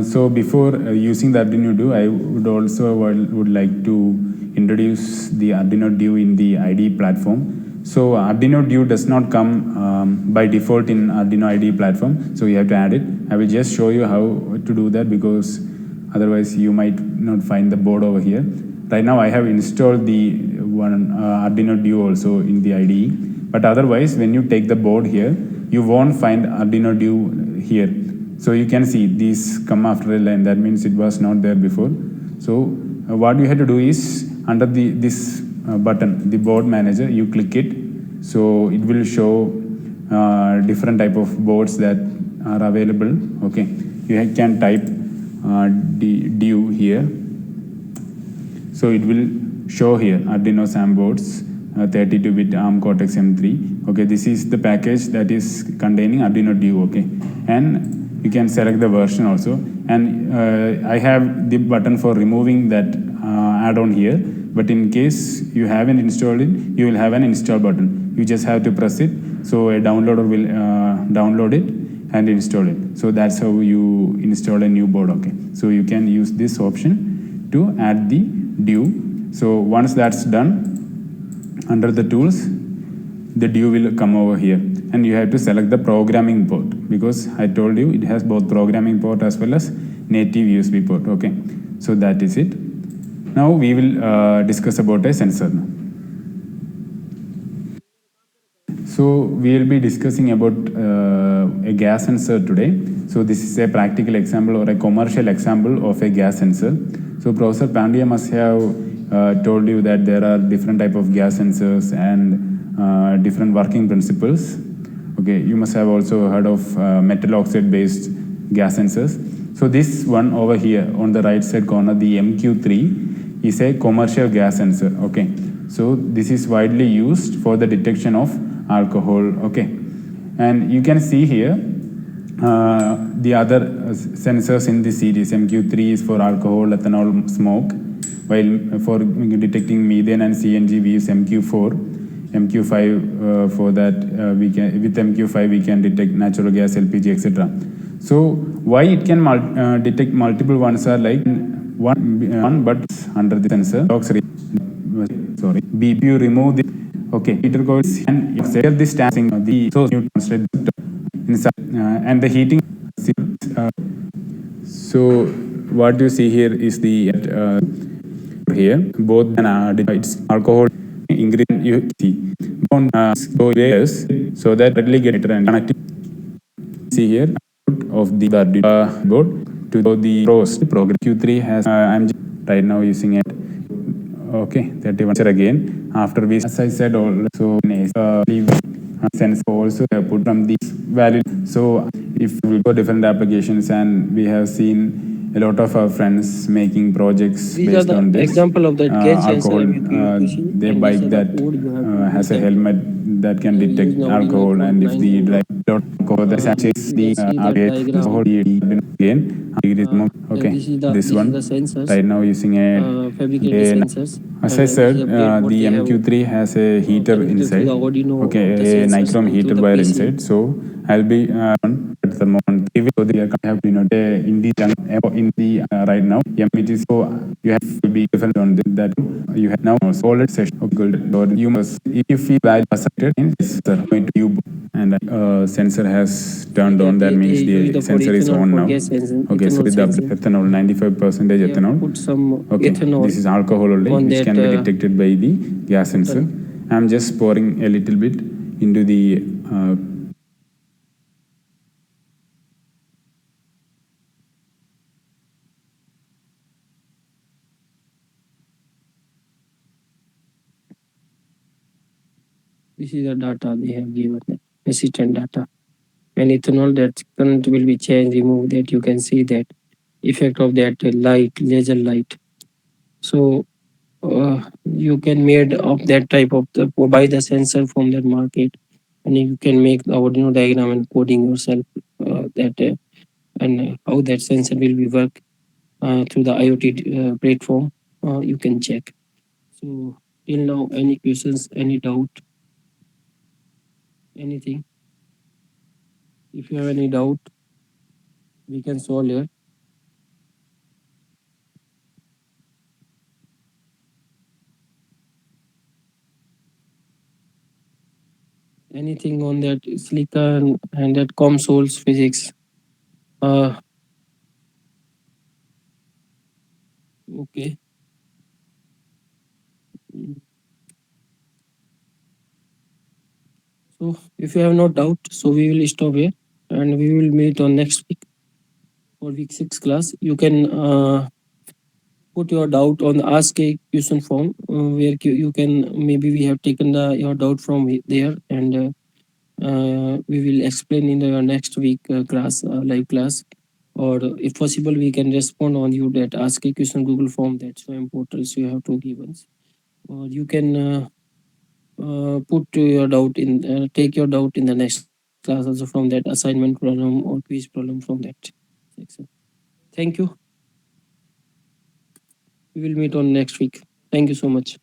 So before using the Arduino Duo, I would also would like to introduce the Arduino Duo in the IDE platform. So Arduino Duo does not come by default in Arduino IDE platform, so you have to add it. I will just show you how to do that because otherwise you might not find the board over here. Right now I have installed the one Arduino Duo also in the IDE, but otherwise when you take the board here, you won't find Arduino Duo here. So you can see these come after a line, that means it was not there before. So what you have to do is under this button, the board manager, you click it, so it will show different type of boards that are available. Okay, you can type Duo here, so it will show here Arduino SAM boards, 32-bit ARM Cortex M3. Okay, this is the package that is containing Arduino Duo. Okay, and you can select the version also, and I have the button for removing that add-on here, but in case you haven't installed it, you will have an install button. You just have to press it, so a downloader will download it and install it. So that's how you install a new board. Okay, so you can use this option to add the Duo. So once that's done, under the tools, the Duo will come over here, and you have to select the programming port because I told you it has both programming port as well as native USB port. Okay, so that is it. Now we will discuss about a sensor now. So we will be discussing about a gas sensor today. So this is a practical example or a commercial example of a gas sensor. So Professor Pandya must have told you that there are different type of gas sensors and different working principles. Okay, you must have also heard of metal oxide based gas sensors. So this one over here on the right side corner, the MQ3 is a commercial gas sensor. Okay, so this is widely used for the detection of alcohol. Okay, and you can see here the other sensors in this series. MQ3 is for alcohol, ethanol, smoke, while for detecting methane and CNG we use MQ4. MQ5 for that we can, with MQ5 we can detect natural gas, LPG, etc. So why it can detect multiple ones are like one but under the sensor. Sorry, if you remove the heater coils and set this stancing the source you translate inside and the heating. So what you see here is the here both it's alcohol ingredient you see on layers so that readily get it and connected. See here of the board to the program. Q3 has I'm right now using it. Okay, 31 again. After we, as I said, also sense also put from this value. So if we go different applications, and we have seen a lot of our friends making projects These based are the on this example of that gas alcohol. sensor. Their bike that has a helmet that can detect alcohol, and if the driver alcohol, that says the alcohol again. Okay, this one right now using a as I said, the MQ3 has a heater inside. Okay, a nichrome heater wire inside. So I'll be thermon. Even though they have been in the right now, it is so you have to be different on that. You have now solid session of gold. Or you must, if you feel value accepted, it's going to you and sensor has turned on. That means the sensor is on now. Okay, so with the ethanol, 95% ethanol. Put some Okay, ethanol this is alcohol only, on which that, can be detected by the gas sensor. I'm just pouring a little bit into the This is the data they have given, assistant data. When ethanol, that current will be changed, remove that, you can see that effect of that light, laser light. So you can made of that type of buy the sensor from that market, and you can make the Arduino diagram and coding yourself that and how that sensor will be work through the IoT platform. You can check. So till now, any questions, any doubt, anything? If you have any doubt, we can solve here. Anything on that silicon and that consoles physics? Okay. So if you have no doubt, so we will stop here and we will meet on next week for week 6 class. You can put your doubt on the ask a question form where you can, maybe we have taken your doubt from there, and we will explain in the next week class, live class, or if possible we can respond on you that ask a question Google form that's so important, so you have to give us, or you can put your doubt in, take your doubt in the next class also from that assignment problem or quiz problem from that section. Thank you. We will meet on next week. Thank you so much.